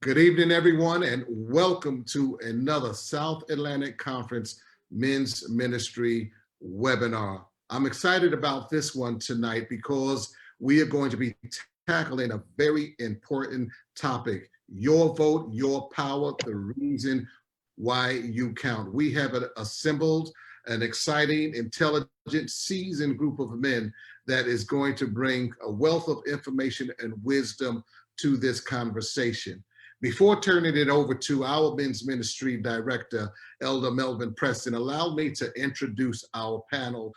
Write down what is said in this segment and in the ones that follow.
Good evening, everyone, and welcome to another South Atlantic Conference Men's Ministry webinar. I'm excited about this one tonight because we are going to be tackling a very important topic: your vote, your power, the reason why you count. We have assembled an exciting, intelligent, seasoned group of men that is going to bring a wealth of information and wisdom to this conversation. Before turning it over to our men's ministry director, Elder Melvin Preston, allow me to introduce our panel,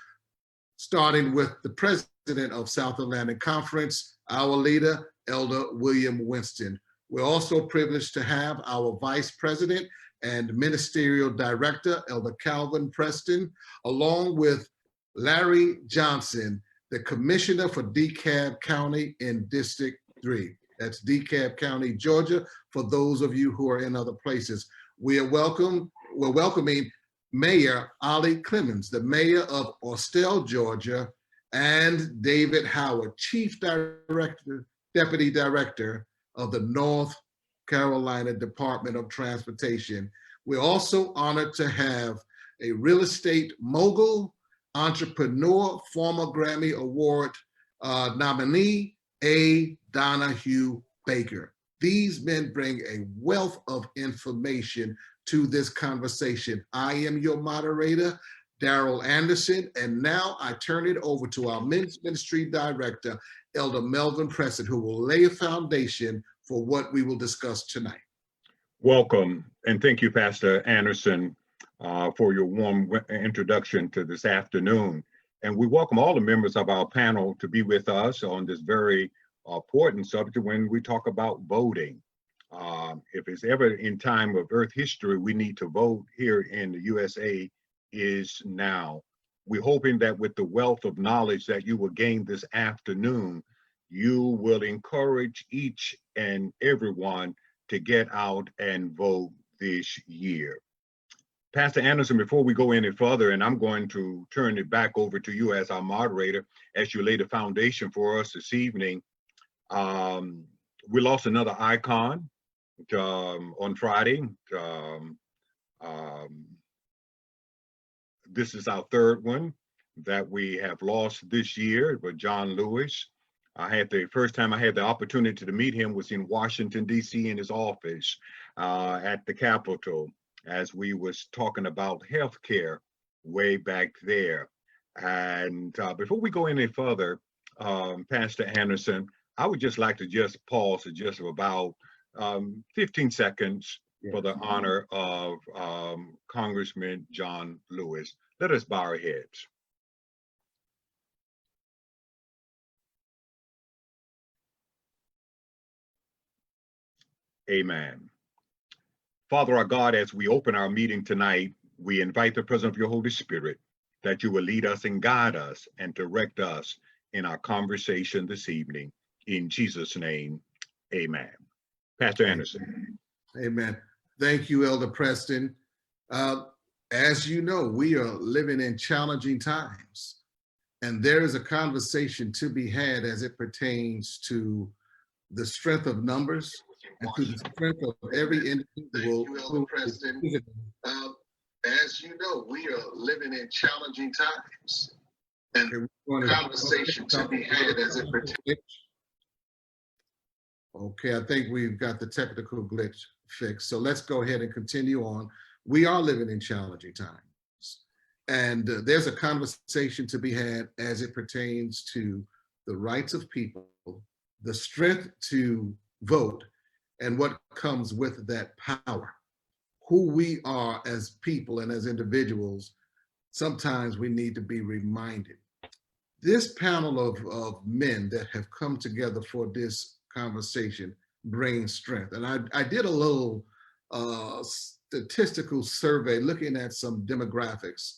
starting with the president of South Atlantic Conference, our leader, Elder William Winston. We're also privileged to have our vice president and ministerial director, Elder Calvin Preston, along with Larry Johnson, the commissioner for DeKalb County in District 3. That's DeKalb County, Georgia, for those of you who are in other places. We're welcoming Mayor Ollie Clemens, the mayor of Austell, Georgia, and David Howard, Deputy Director of the North Carolina Department of Transportation. We're also honored to have a real estate mogul, entrepreneur, former Grammy Award nominee, A. Donahue Baker. These men bring a wealth of information to this conversation. I am your moderator, Daryl Anderson, and now I turn it over to our men's ministry director, Elder Melvin Preston, who will lay a foundation for what we will discuss tonight. Welcome, and thank you, Pastor Anderson, for your warm introduction to this afternoon. And we welcome all the members of our panel to be with us on this very important subject when we talk about voting. If it's ever in time of Earth history, we need to vote here in the USA is now. We're hoping that with the wealth of knowledge that you will gain this afternoon, you will encourage each and everyone to get out and vote this year. Pastor Anderson, before we go any further, and I'm going to turn it back over to you as our moderator, as you lay the foundation for us this evening. We lost another icon on Friday. This is our third one that we have lost this year, but John Lewis. The first time I had the opportunity to meet him was in Washington, D.C. in his office at the Capitol, as we was talking about healthcare way back there. And before we go any further, Pastor Anderson, I would just like to just pause for just about 15 seconds for the honor of Congressman John Lewis. Let us bow our heads. Amen. Father our God, as we open our meeting tonight, we invite the presence of your Holy Spirit that you will lead us and guide us and direct us in our conversation this evening. In Jesus' name, amen. Pastor Anderson. Amen. Thank you, Elder Preston. As you know, we are living in challenging times, and there is a conversation to be had as it pertains to the strength of numbers and to the strength of every individual. Thank you, Elder Preston. As you know, we are living in challenging times, and conversation to be had as it pertains. Okay, I think we've got the technical glitch fixed. So let's go ahead and continue on. We are living in challenging times. And there's a conversation to be had as it pertains to the rights of people, the strength to vote, and what comes with that power. Who we are as people and as individuals, sometimes we need to be reminded. This panel of men that have come together for this conversation brings strength. And I did a little statistical survey looking at some demographics,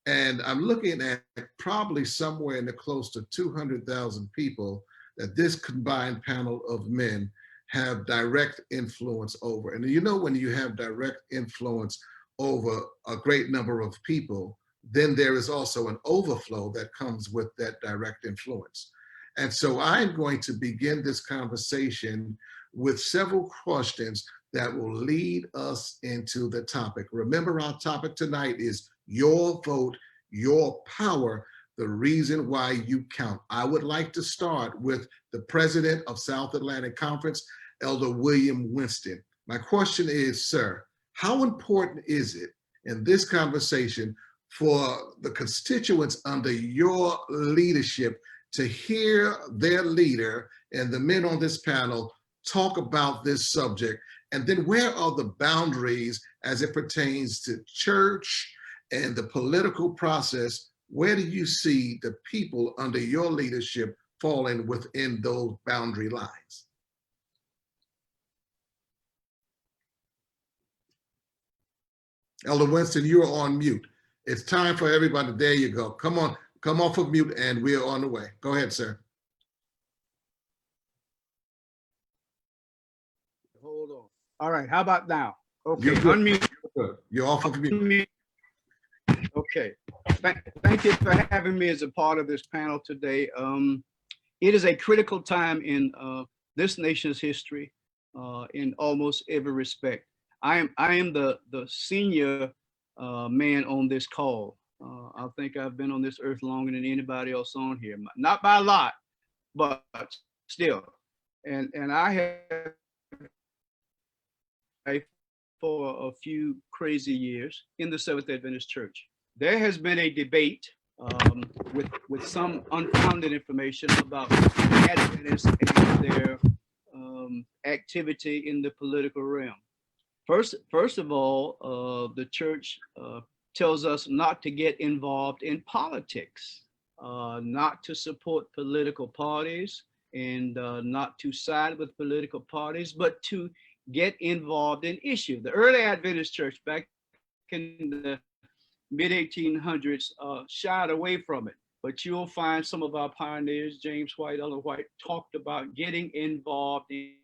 and I'm looking at probably somewhere in the close to 200,000 people that this combined panel of men have direct influence over. And you know, when you have direct influence over a great number of people, then there is also an overflow that comes with that direct influence. And so I'm going to begin this conversation with several questions that will lead us into the topic. Remember, our topic tonight is your vote, your power, the reason why you count. I would like to start with the president of South Atlantic Conference, Elder William Winston. My question is, sir, how important is it in this conversation for the constituents under your leadership to hear their leader and the men on this panel talk about this subject? And then where are the boundaries as it pertains to church and the political process? Where do you see the people under your leadership falling within those boundary lines? Elder Winston, you are on mute. It's time for everybody. There you go. Come on, come off of mute and we're on the way. Go ahead, sir. Hold on. All right, how about now? Okay, You're good. unmute. You're off of mute. Okay, thank you for having me as a part of this panel today. It is a critical time in this nation's history in almost every respect. I am the senior man on this call. I think I've been on this earth longer than anybody else on here, not by a lot, but still. And I have for a few crazy years in the Seventh-day Adventist Church. There has been a debate with some unfounded information about Adventists and their activity in the political realm. First of all, the church tells us not to get involved in politics, not to support political parties, and not to side with political parties, but to get involved in issues. The early Adventist church back in the mid-1800s shied away from it, but you'll find some of our pioneers, James White, Ellen White, talked about getting involved in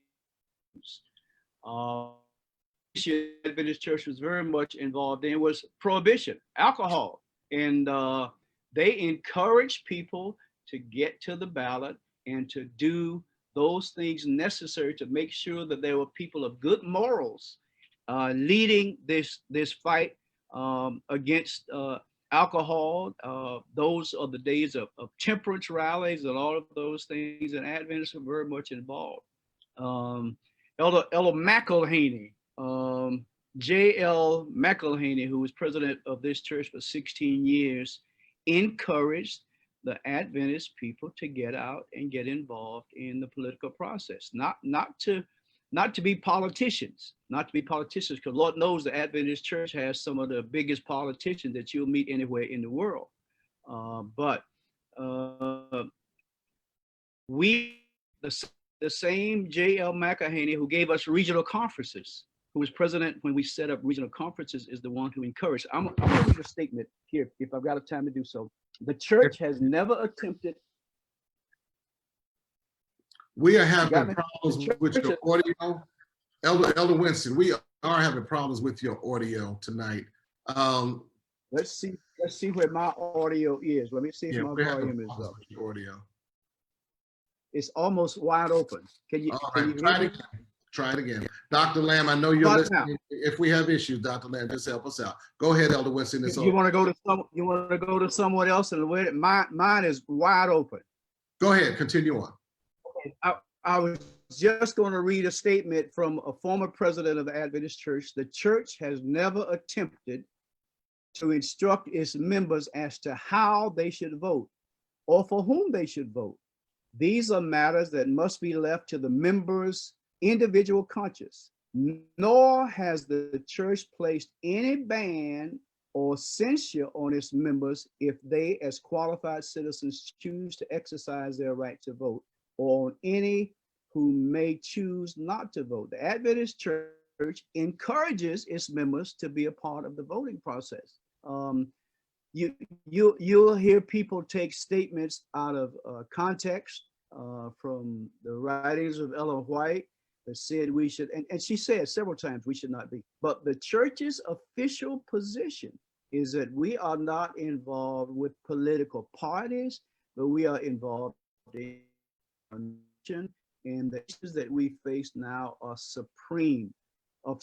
the Adventist church was very much involved in was prohibition, alcohol, and they encouraged people to get to the ballot and to do those things necessary to make sure that there were people of good morals leading this fight against alcohol. Those are the days of temperance rallies and all of those things, and Adventists were very much involved. Elder McElhaney, J.L. McElhaney, who was president of this church for 16 years, encouraged the Adventist people to get out and get involved in the political process, not to be politicians, because Lord knows the Adventist church has some of the biggest politicians that you'll meet anywhere in the world. But the same J.L. McElhaney who gave us regional conferences, who was president when we set up regional conferences, is the one who encouraged. I'm gonna read a statement here if I've got the time to do so. The church has never attempted. We are having problems with your audio. Elder Winston, we are having problems with your audio tonight. Let's see where my audio is. Let me see if my volume is up. Audio. It's almost wide open. Can you, all can right, you try it again. Try it again. Dr. Lamb, I know you're listening. If we have issues, Dr. Lamb, just help us out. Go ahead, Elder Winston. You want to go to someone else, and mine is wide open. Go ahead, continue on. I was just going to read a statement from a former president of the Adventist Church. The church has never attempted to instruct its members as to how they should vote or for whom they should vote. These are matters that must be left to the members' individual conscience, nor has the church placed any ban or censure on its members if they, as qualified citizens, choose to exercise their right to vote, or on any who may choose not to vote. The Adventist Church encourages its members to be a part of the voting process. You'll hear people take statements out of context from the writings of Ellen White that said we should, and she said several times we should not be. But the church's official position is that we are not involved with political parties, but we are involved in And the issues that we face now are of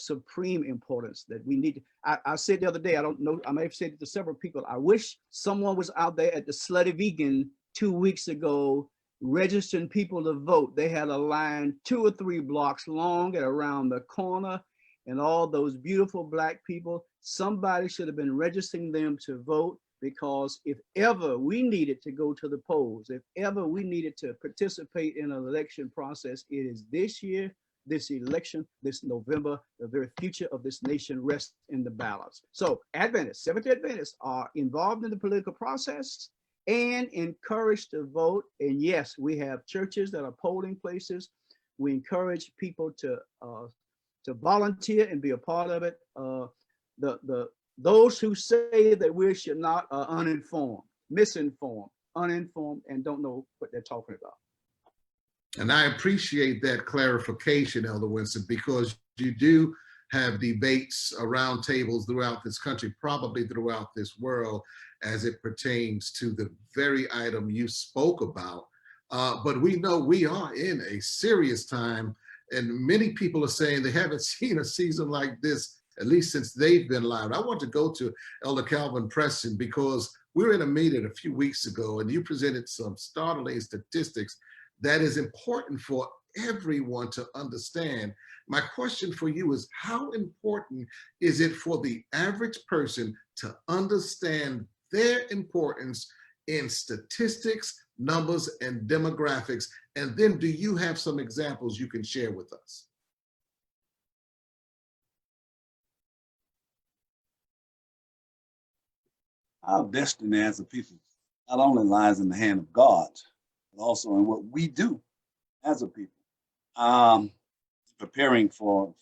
supreme importance that we need. I said the other day, I don't know, I may have said it to several people, I wish someone was out there at the Slutty Vegan 2 weeks ago registering people to vote. They had a line 2 or 3 blocks long and around the corner, and all those beautiful Black people. Somebody should have been registering them to vote, because if ever we needed to go to the polls, if ever we needed to participate in an election process, it is this year, this election, this November. The very future of this nation rests in the balance. So Adventists, Seventh-day Adventists are involved in the political process and encouraged to vote. And yes, we have churches that are polling places. We encourage people to volunteer and be a part of it. Those who say that we should not are uninformed, misinformed, uninformed, and don't know what they're talking about. And I appreciate that clarification, Elder Winston, because you do have debates around tables throughout this country, probably throughout this world, as it pertains to the very item you spoke about. But we know we are in a serious time, and many people are saying they haven't seen a season like this, at least since they've been alive. I want to go to Elder Calvin Preston, because we were in a meeting a few weeks ago and you presented some startling statistics that is important for everyone to understand. My question for you is, how important is it for the average person to understand their importance in statistics, numbers, and demographics? And then do you have some examples you can share with us? Our destiny as a people not only lies in the hand of God, but also in what we do as a people. Preparing for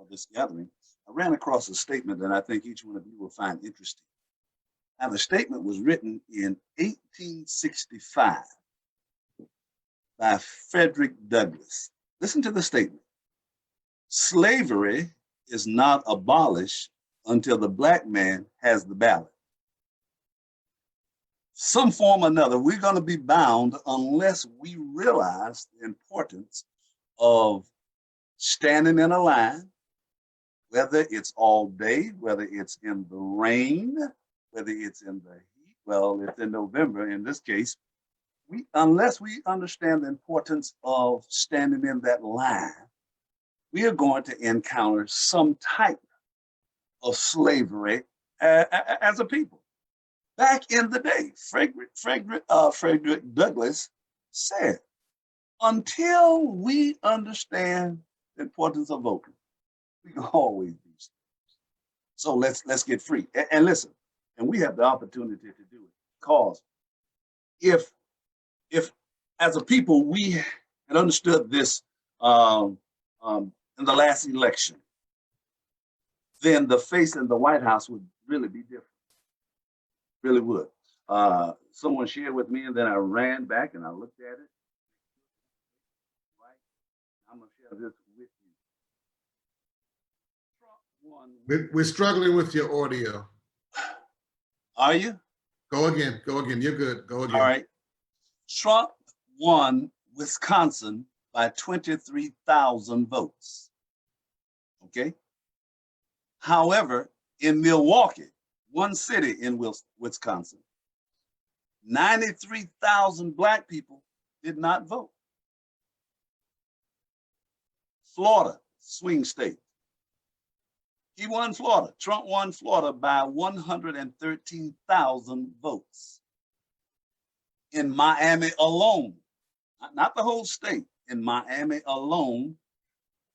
this gathering, I ran across a statement that I think each one of you will find interesting. Now, the statement was written in 1865 by Frederick Douglass. Listen to the statement. Slavery is not abolished until the Black man has the ballot. Some form or another, we're going to be bound unless we realize the importance of standing in a line, whether it's all day, whether it's in the rain, whether it's in the heat. Well, it's in November in this case. Unless we understand the importance of standing in that line, we are going to encounter some type of slavery as a people. Back in the day, Frederick Douglass said, until we understand the importance of voting, we can always be slaves. So let's get free. And listen, and we have the opportunity to do it, because if as a people we had understood this in the last election, then the face in the White House would really be different. Really would. Someone shared with me, and then I ran back and I looked at it. Right? I'm going to share this with you. We're struggling with your audio. Are you? Go again. You're good. Go again. All right. Trump won Wisconsin by 23,000 votes. Okay. However, in Milwaukee, one city in Wisconsin, 93,000 Black people did not vote. Florida, swing state. He won Florida. Trump won Florida by 113,000 votes. In Miami alone, not the whole state, in Miami alone,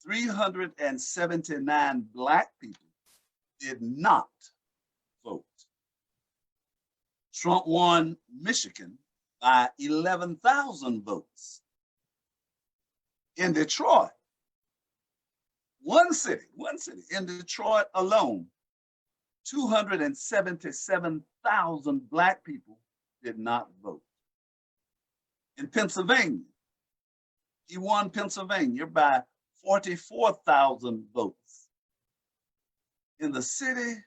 379 Black people did not vote. Trump won Michigan by 11,000 votes. In Detroit, one city, in Detroit alone, 277,000 Black people did not vote. In Pennsylvania, he won Pennsylvania by 44,000 votes. In the city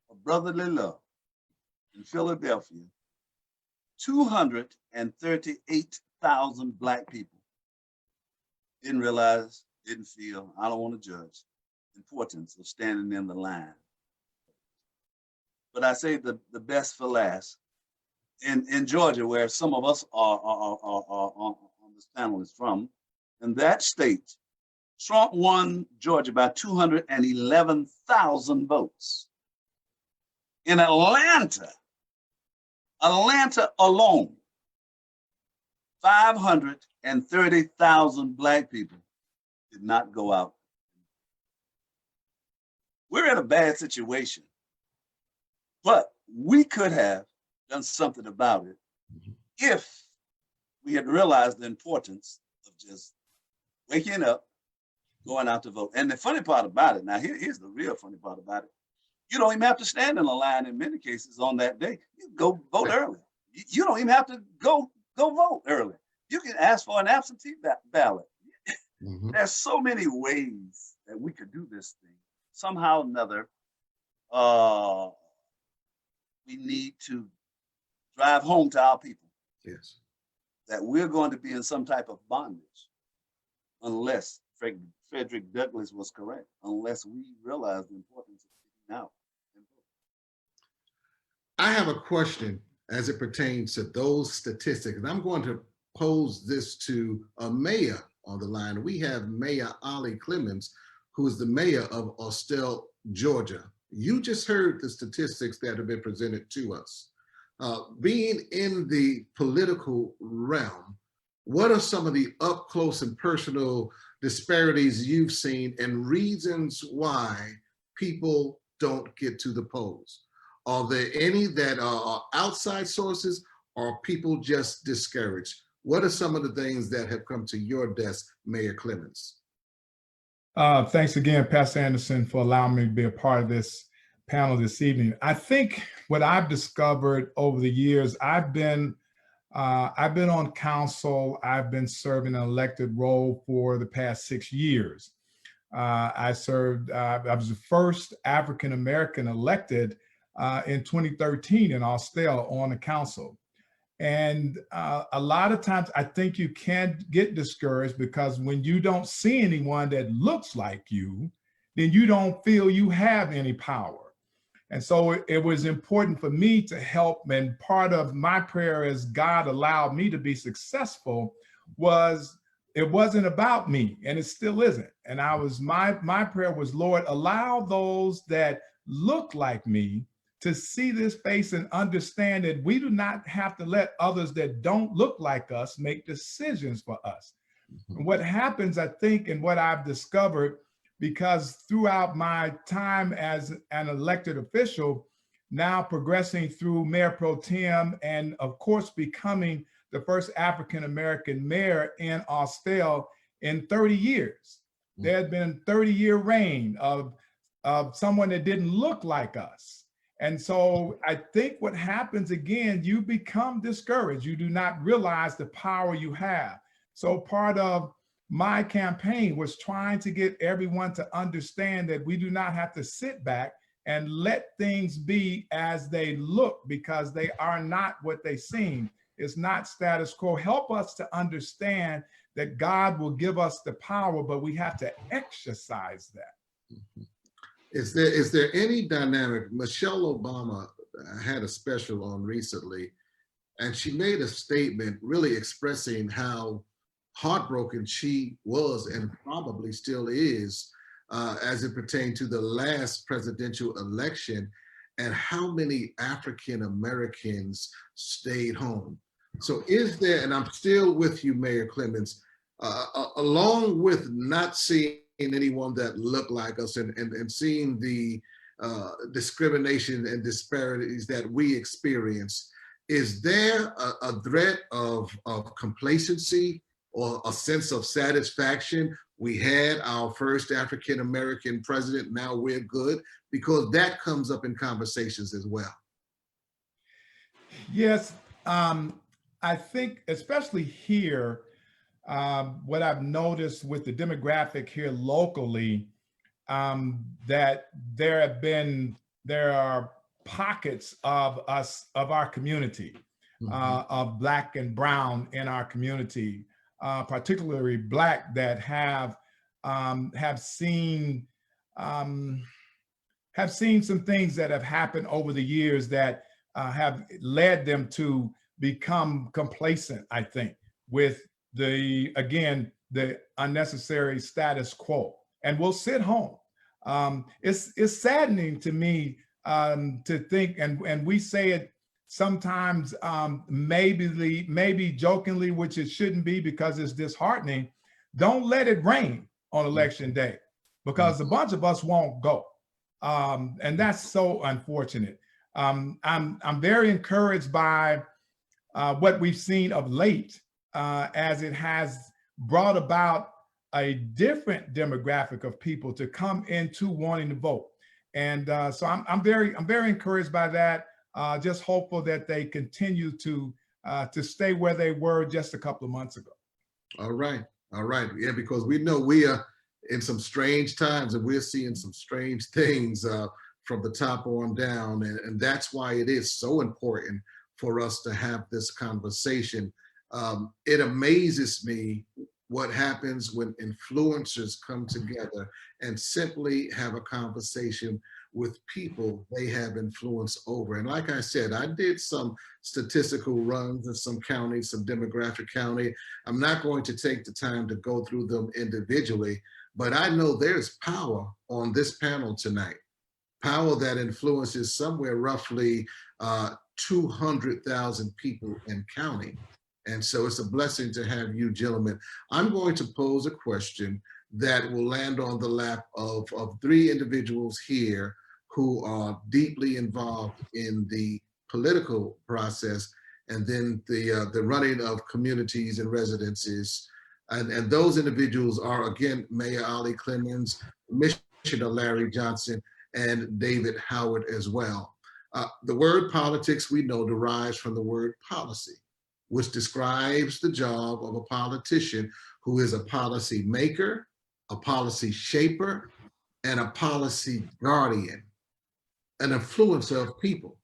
of brotherly love in Philadelphia, 238,000 Black people didn't realize, didn't feel, I don't want to judge, importance of standing in the line. But I say the best for last. In Georgia, where some of us are on this panel is from, in that state, Trump won Georgia by 211,000 votes. In Atlanta alone, 530,000 Black people did not go out. We're in a bad situation, but we could have done something about it if we had realized the importance of just waking up, going out to vote. And the funny part about it, now here's the real funny part about it. You don't even have to stand in a line in many cases on that day. You go vote early. You don't even have to go vote early. You can ask for an absentee ballot. There's so many ways that we could do this thing. Somehow or another, we need to drive home to our people. Yes. That we're going to be in some type of bondage unless Frederick Douglass was correct, unless we realize the importance of getting out. I have a question as it pertains to those statistics, and I'm going to pose this to a mayor on the line. We have Mayor Ollie Clemens, who is the mayor of Austell, Georgia. You just heard the statistics that have been presented to us. Being in the political realm, what are some of the up close and personal disparities you've seen and reasons why people don't get to the polls? Are there any that are outside sources, or are people just discouraged? What are some of the things that have come to your desk, Mayor Clemens? Thanks again, Pastor Anderson, for allowing me to be a part of this panel this evening. I think what I've discovered over the years, I've been on council. I've been serving an elected role for the past 6 years. I was the first African-American elected in 2013 in Austell on the council. And a lot of times I think you can get discouraged because when you don't see anyone that looks like you, then you don't feel you have any power. And so it was important for me to help. And part of my prayer as God allowed me to be successful was, it wasn't about me, and it still isn't. And my prayer was, Lord, allow those that look like me to see this face and understand that we do not have to let others that don't look like us make decisions for us. And what happens, I think, and what I've discovered, because throughout my time as an elected official, now progressing through Mayor Pro Tem, and of course, becoming the first African-American mayor in Austell in 30 years. There had been a 30-year reign of someone that didn't look like us. And so I think what happens again, you become discouraged. You do not realize the power you have. So part of my campaign was trying to get everyone to understand that we do not have to sit back and let things be as they look, because they are not what they seem. It's not status quo. Help us to understand that God will give us the power, but we have to exercise that. Is there any dynamic? Michelle Obama had a special on recently, and she made a statement really expressing how heartbroken she was and probably still is as it pertained to the last presidential election and how many African Americans stayed home. So is there, and I'm still with you, Mayor Clemens, along with not seeing anyone that looked like us and seeing the discrimination and disparities that we experience, is there a threat of complacency or a sense of satisfaction? We had our first African-American president, now we're good, because that comes up in conversations as well. Yes, I think especially here, what I've noticed with the demographic here locally, that there are pockets of our community, of Black and Brown in our community, particularly Black, that have seen some things that have happened over the years that have led them to become complacent, I think, with the unnecessary status quo, and will sit home. It's saddening to me to think, and we say it sometimes maybe jokingly, which it shouldn't be because it's disheartening. Don't let it rain on election day, because a bunch of us won't go. And that's so unfortunate. I'm very encouraged by what we've seen of late, as it has brought about a different demographic of people to come into wanting to vote. And so I'm very encouraged by that. Just hopeful that they continue to stay where they were just a couple of months ago. All right. Yeah, because we know we are in some strange times, and we're seeing some strange things from the top on down. And that's why it is so important for us to have this conversation. It amazes me what happens when influencers come together and simply have a conversation with people they have influence over. And like I said, I did some statistical runs in some counties, some demographic county. I'm not going to take the time to go through them individually, but I know there's power on this panel tonight, power that influences somewhere roughly 200,000 people in county. And so it's a blessing to have you gentlemen. I'm going to pose a question that will land on the lap of three individuals here who are deeply involved in the political process, and then the running of communities and residences. And those individuals are, again, Mayor Ali Clemens, Commissioner Larry Johnson, and David Howard as well. The word politics, we know, derives from the word policy, which describes the job of a politician who is a policy maker, a policy shaper, and a policy guardian, an influencer of people.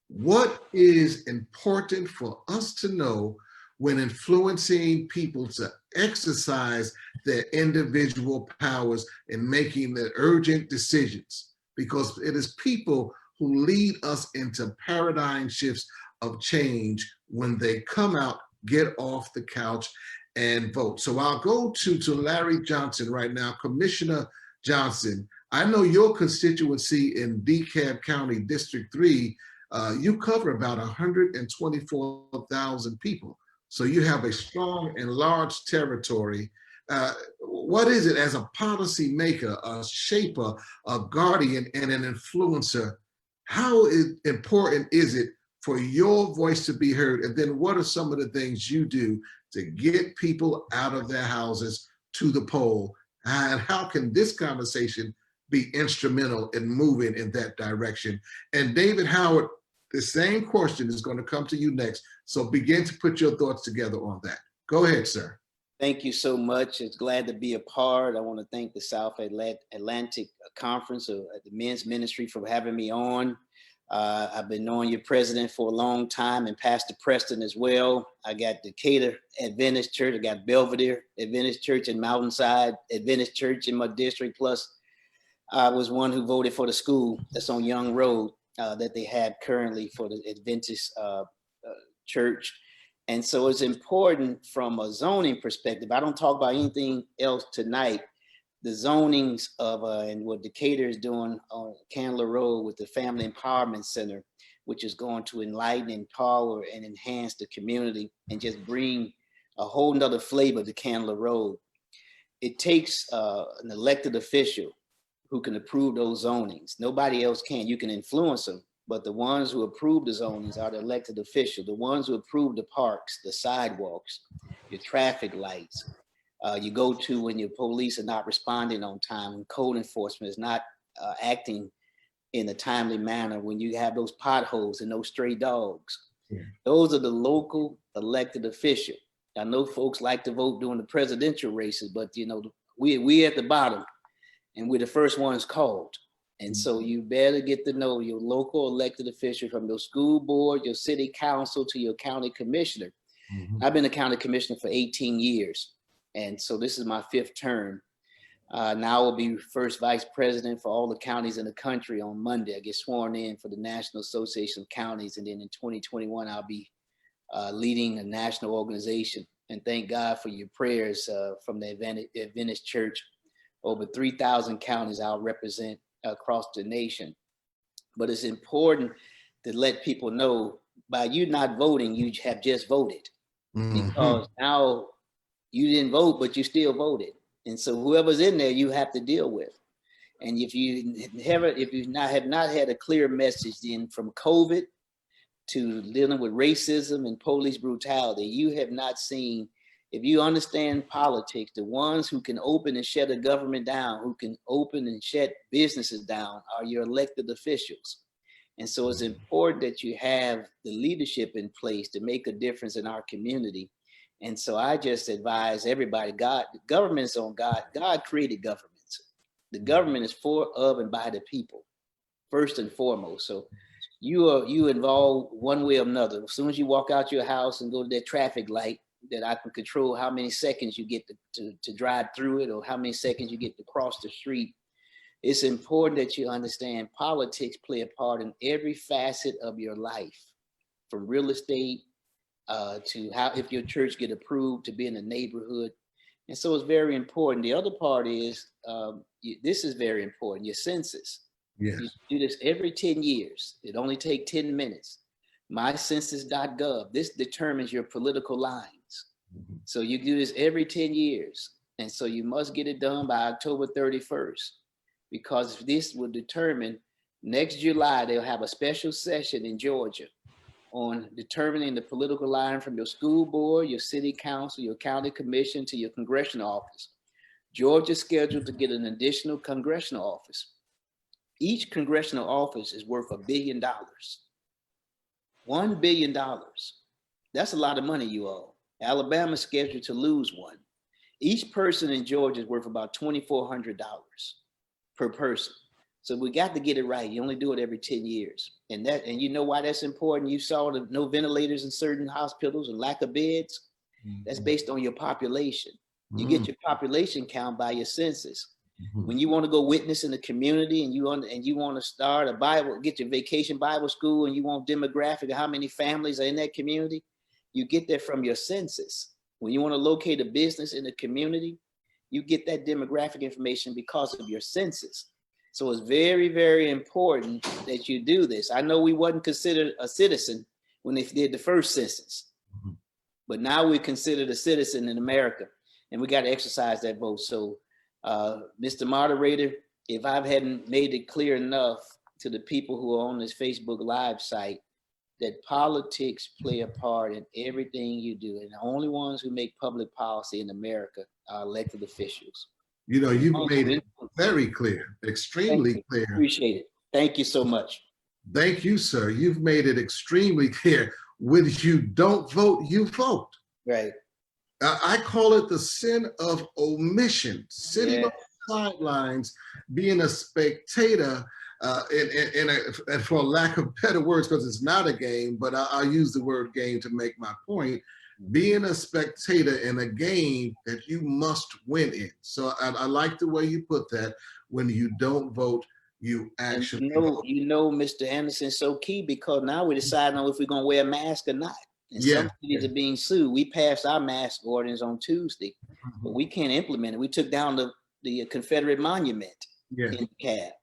What is important for us to know when influencing people to exercise their individual powers in making the urgent decisions? Because it is people who lead us into paradigm shifts of change when they come out, get off the couch, and vote. So I'll go to Larry Johnson right now. Commissioner Johnson, I know your constituency in DeKalb County, District 3, you cover about 124,000 people. So you have a strong and large territory. What is it as a policy maker, a shaper, a guardian, and an influencer? How important is it for your voice to be heard? And then what are some of the things you do to get people out of their houses to the poll? And how can this conversation be instrumental in moving in that direction? And David Howard, the same question is going to come to you next. So begin to put your thoughts together on that. Go ahead, sir. Thank you so much. It's glad to be a part. I want to thank the South Atlantic Conference of the Men's Ministry for having me on. I've been knowing your president for a long time, and Pastor Preston as well. I got Decatur Adventist Church. I got Belvedere Adventist Church and Mountainside Adventist Church in my district. Plus, I was one who voted for the school that's on Young Road that they have currently for the Adventist church. And so it's important from a zoning perspective. I don't talk about anything else tonight. The zonings of and what Decatur is doing on Candler Road with the Family Empowerment Center, which is going to enlighten, empower, and enhance the community and just bring a whole nother flavor to Candler Road. It takes an elected official who can approve those zonings. Nobody else can. You can influence them, but the ones who approve the zonings are the elected official, the ones who approve the parks, the sidewalks, your traffic lights. You go to when your police are not responding on time, when code enforcement is not acting in a timely manner, when you have those potholes and those stray dogs. Yeah. Those are the local elected official. I know folks like to vote during the presidential races, but you know, we at the bottom and we're the first ones called. And so you better get to know your local elected official, from your school board, your city council, to your county commissioner. I've been a county commissioner for 18 years. And so this is my 5th term. Now I will be first vice president for all the counties in the country on Monday. I get sworn in for the National Association of Counties. And then in 2021, I'll be leading a national organization. And thank God for your prayers from the Adventist Church. Over 3,000 counties I'll represent across the nation. But it's important to let people know, by you not voting, you have just voted. Because now you didn't vote, but you still voted. And so whoever's in there, you have to deal with. And if you have not had a clear message then from COVID to dealing with racism and police brutality, you have not seen, if you understand politics, the ones who can open and shut a government down, who can open and shut businesses down, are your elected officials. And so it's important that you have the leadership in place to make a difference in our community. And so I just advise everybody, government is on God. God created governments. The government is for, of, and by the people, first and foremost. So you involved one way or another. As soon as you walk out your house and go to that traffic light, that I can control how many seconds you get to drive through it, or how many seconds you get to cross the street. It's important that you understand politics play a part in every facet of your life, from real estate, to how, if your church get approved to be in a neighborhood. And so it's very important. The other part is, this is very important, your census. Yes. You do this every 10 years. It only takes 10 minutes. MyCensus.gov, this determines your political lines. So you do this every 10 years. And so you must get it done by October 31st, because this will determine, next July, they'll have a special session in Georgia on determining the political line from your school board, your city council, your county commission, to your congressional office. Georgia's scheduled to get an additional congressional office. Each congressional office is worth $1 billion. $1 billion. That's a lot of money, you all. Alabama's scheduled to lose one. Each person in Georgia is worth about $2,400 per person. So we got to get it right. You only do it every 10 years. And you know why that's important? You saw the no ventilators in certain hospitals and lack of beds. That's based on your population. You get your population count by your census. When you want to go witness in the community, and you want to start a Bible, get your vacation Bible school, and you want demographic of how many families are in that community, you get that from your census. When you want to locate a business in the community, you get that demographic information because of your census. So it's very, very important that you do this. I know we wasn't considered a citizen when they did the first census, but now we're considered a citizen in America, and we got to exercise that vote. So Mr. Moderator, if I hadn't made it clear enough to the people who are on this Facebook Live site, that politics play a part in everything you do, and the only ones who make public policy in America are elected officials. You know, you've made it very clear, extremely clear. Appreciate it. Thank you so much. Thank you, sir. You've made it extremely clear. When you don't vote, you vote. Right. I call it the sin of omission, sitting on the sidelines, being a spectator, and for lack of better words, because it's not a game, but I use the word game to make my point, being a spectator in a game that you must win in. So I like the way you put that. When you don't vote, you actually vote. You know, Mr. Anderson, so key, because now we're deciding on if we're going to wear a mask or not. And some cities are being sued. We passed our mask ordinance on Tuesday, but we can't implement it. We took down the Confederate monument in Cab.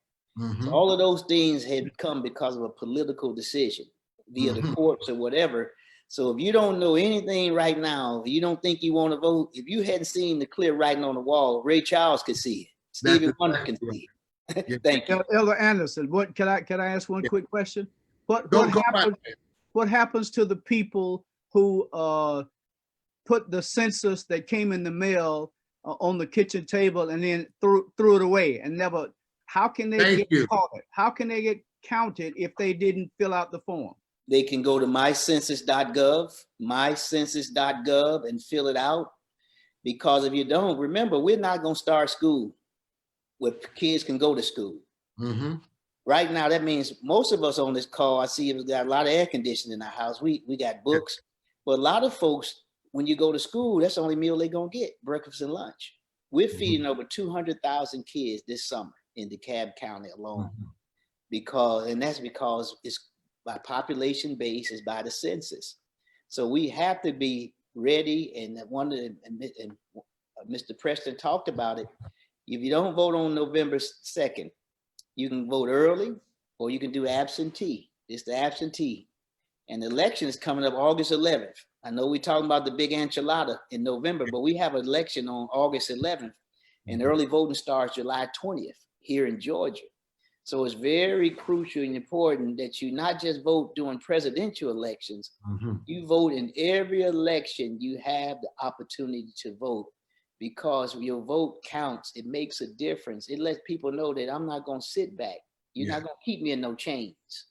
So all of those things had come because of a political decision via the courts or whatever. So if you don't know anything right now, you don't think you want to vote, if you hadn't seen the clear writing on the wall, Ray Charles could see it. Stevie Wonder can see it. Thank you. Elder Anderson, what can I ask one quick question? What happens to the people who put the census that came in the mail on the kitchen table and then threw it away and never? How can they get caught? How can they get counted if they didn't fill out the form? They can go to mycensus.gov, and fill it out. Because if you don't, remember, we're not going to start school where kids can go to school. Right now, that means most of us on this call, I see we've got a lot of air conditioning in our house. We got books, But a lot of folks, when you go to school, that's the only meal they're gonna get, breakfast and lunch. We're feeding over 200,000 kids this summer in DeKalb County alone, and that's because it's by population base, is by the census. So we have to be ready. And Mr. Preston talked about it. If you don't vote on November 2nd, you can vote early or you can do absentee. It's the absentee. And the election is coming up August 11th. I know we're talking about the big enchilada in November, but we have an election on August 11th, and early voting starts July 20th here in Georgia. So it's very crucial and important that you not just vote during presidential elections, you vote in every election. You have the opportunity to vote, because your vote counts. It makes a difference. It lets people know that I'm not going to sit back. You're not going to keep me in no chains.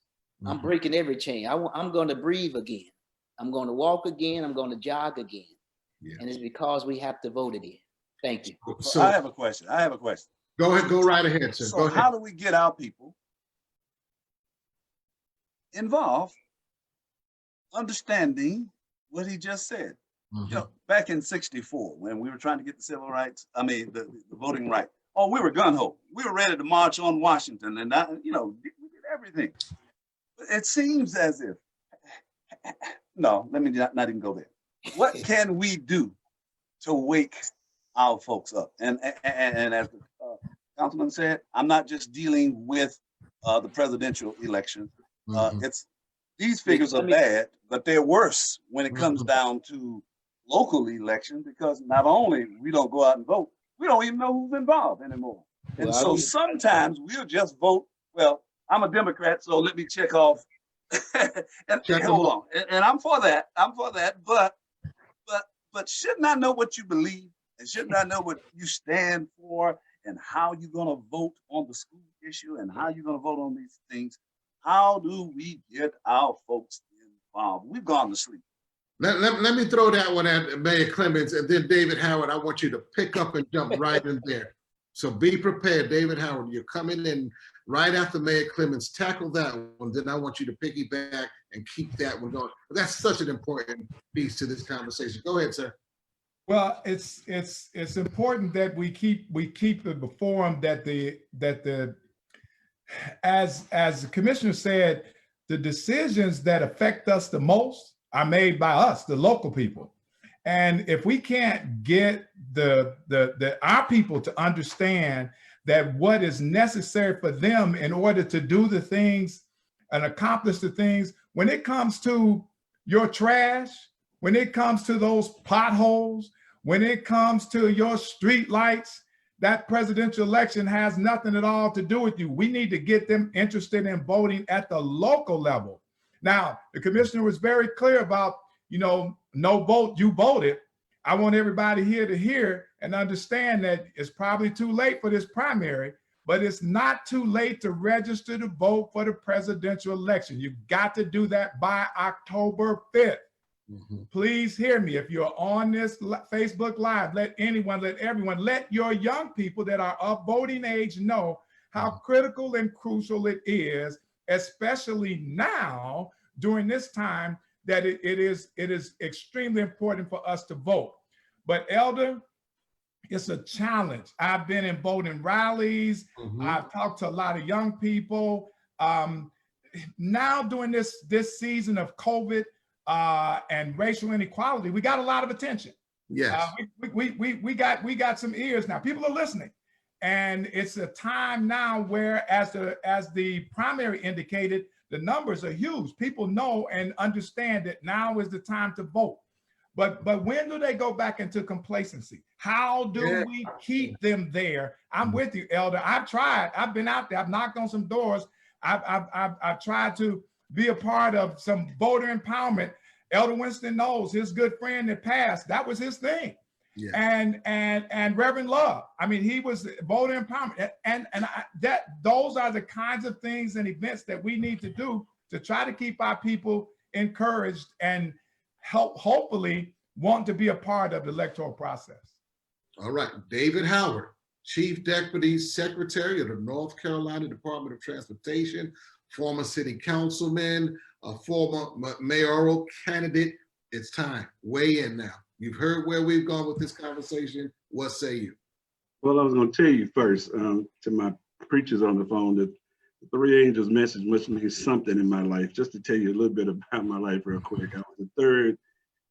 I'm breaking every chain. I'm going to breathe again. I'm going to walk again. I'm going to jog again. And it's because we have to vote again. Thank you. So I have a question. Go ahead. Go right ahead, sir. So Go ahead. how do we get our people involved, understanding what he just said? You know, back in '64, when we were trying to get the civil rights, the voting right. Oh, we were gun-ho. We were ready to march on Washington, and we did everything. It seems as if, no, let me not even go there. What can we do to wake our folks up? And as the councilman said, I'm not just dealing with the presidential election. It's these figures are bad, but they're worse when it comes down to local election, because not only we don't go out and vote, we don't even know who's involved anymore. And so sometimes we'll just vote, well, I'm a Democrat, so let me check off. and hold on. And I'm for that. But shouldn't I know what you believe? And shouldn't I know what you stand for, and how you're going to vote on the school issue, and how you're going to vote on these things? How do we get our folks involved? We've gone to sleep. Let me throw that one at Mayor Clements, and then David Howard, I want you to pick up and jump right in there. So be prepared, David Howard. You're coming in right after Mayor Clements. Tackle that one. Then I want you to piggyback and keep that one going. That's such an important piece to this conversation. Go ahead, sir. Well, it's important that we keep it before them that as the commissioner said, the decisions that affect us the most are made by us, the local people. And if we can't get our people to understand that what is necessary for them in order to do the things and accomplish the things, when it comes to your trash, when it comes to those potholes, when it comes to your street lights, that presidential election has nothing at all to do with you. We need to get them interested in voting at the local level. Now, the commissioner was very clear about, no vote, you voted. I want everybody here to hear and understand that it's probably too late for this primary, but it's not too late to register to vote for the presidential election. You've got to do that by October 5th. Please hear me. If you're on this Facebook Live, let everyone, let your young people that are of voting age know how critical and crucial it is, especially now during this time, that it is extremely important for us to vote. But Elder, it's a challenge. I've been in voting rallies. I've talked to a lot of young people. Now during this season of COVID and racial inequality, we got a lot of attention. Yes. We got some ears now. People are listening. And it's a time now where, as the primary indicated, the numbers are huge. People know and understand that now is the time to vote. But when do they go back into complacency? How do we keep them there? I'm with you, Elder. I've tried. I've been out there. I've knocked on some doors. I've tried to be a part of some voter empowerment. Elder Winston knows, his good friend that passed, that was his thing. Yeah. And Reverend Love, he was voter empowerment, and those are the kinds of things and events that we need to do to try to keep our people encouraged and hopefully want to be a part of the electoral process. All right, David Howard, Chief Deputy Secretary of the North Carolina Department of Transportation, former city councilman, a former mayoral candidate It's time. Weigh in now. You've heard where we've gone with this conversation. What say you? Well, I was going to tell you first, to my preachers on the phone, that the three angels message must mean something in my life. Just to tell you a little bit about my life real quick. I was the third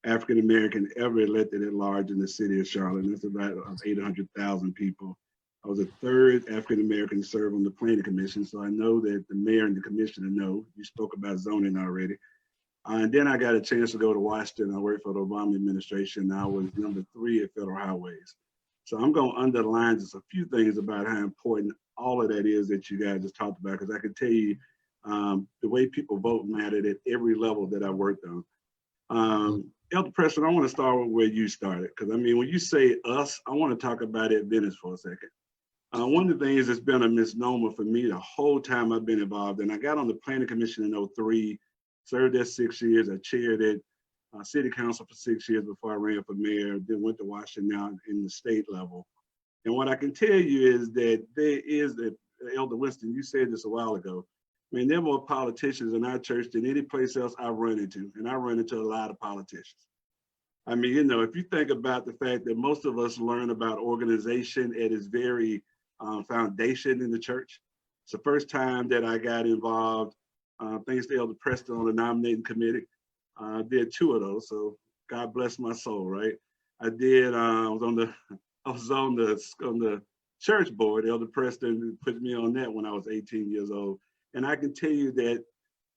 African-American ever elected at large in the city of Charlotte. That's about 800,000 people. I was the third African-American to serve on the planning commission. So I know that the mayor and the commissioner know. You spoke about zoning already. And then I got a chance to go to Washington. I worked for the Obama administration. I was number 3 at Federal Highways. So I'm going to underline just a few things about how important all of that is that you guys just talked about, because I can tell you the way people vote mattered at every level that I worked on. Elder Preston, I want to start with where you started, because I mean, when you say us, I want to talk about Adventists for a second. One of the things that's been a misnomer for me the whole time I've been involved, and I got on the Planning Commission in 2003, served there 6 years, I chaired it. City council for 6 years before I ran for mayor, then went to Washington now in the state level. And what I can tell you is that there is, Elder Winston, you said this a while ago, I mean, there are more politicians in our church than any place else I've run into, and I run into a lot of politicians. I mean, you know, if you think about the fact that most of us learn about organization at its very foundation in the church. It's the first time that I got involved, thanks to Elder Preston on the nominating committee. I did 2 of those, so God bless my soul, right? I was on the church board. Elder Preston put me on that when I was 18 years old. And I can tell you that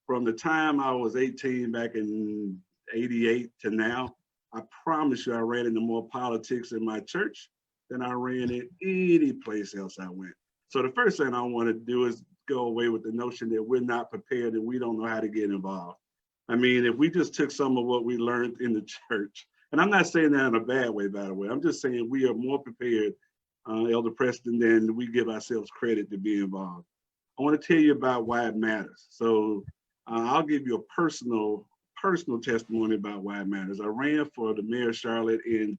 from the time I was 18 back in 88 to now, I promise you I ran into more politics in my church than I ran in any place else I went. So the first thing I want to do is go away with the notion that we're not prepared and we don't know how to get involved. I mean, if we just took some of what we learned in the church, and I'm not saying that in a bad way, by the way, I'm just saying we are more prepared, Elder Preston, than we give ourselves credit to be involved. I want to tell you about why it matters. So I'll give you a personal testimony about why it matters. I ran for the mayor of Charlotte in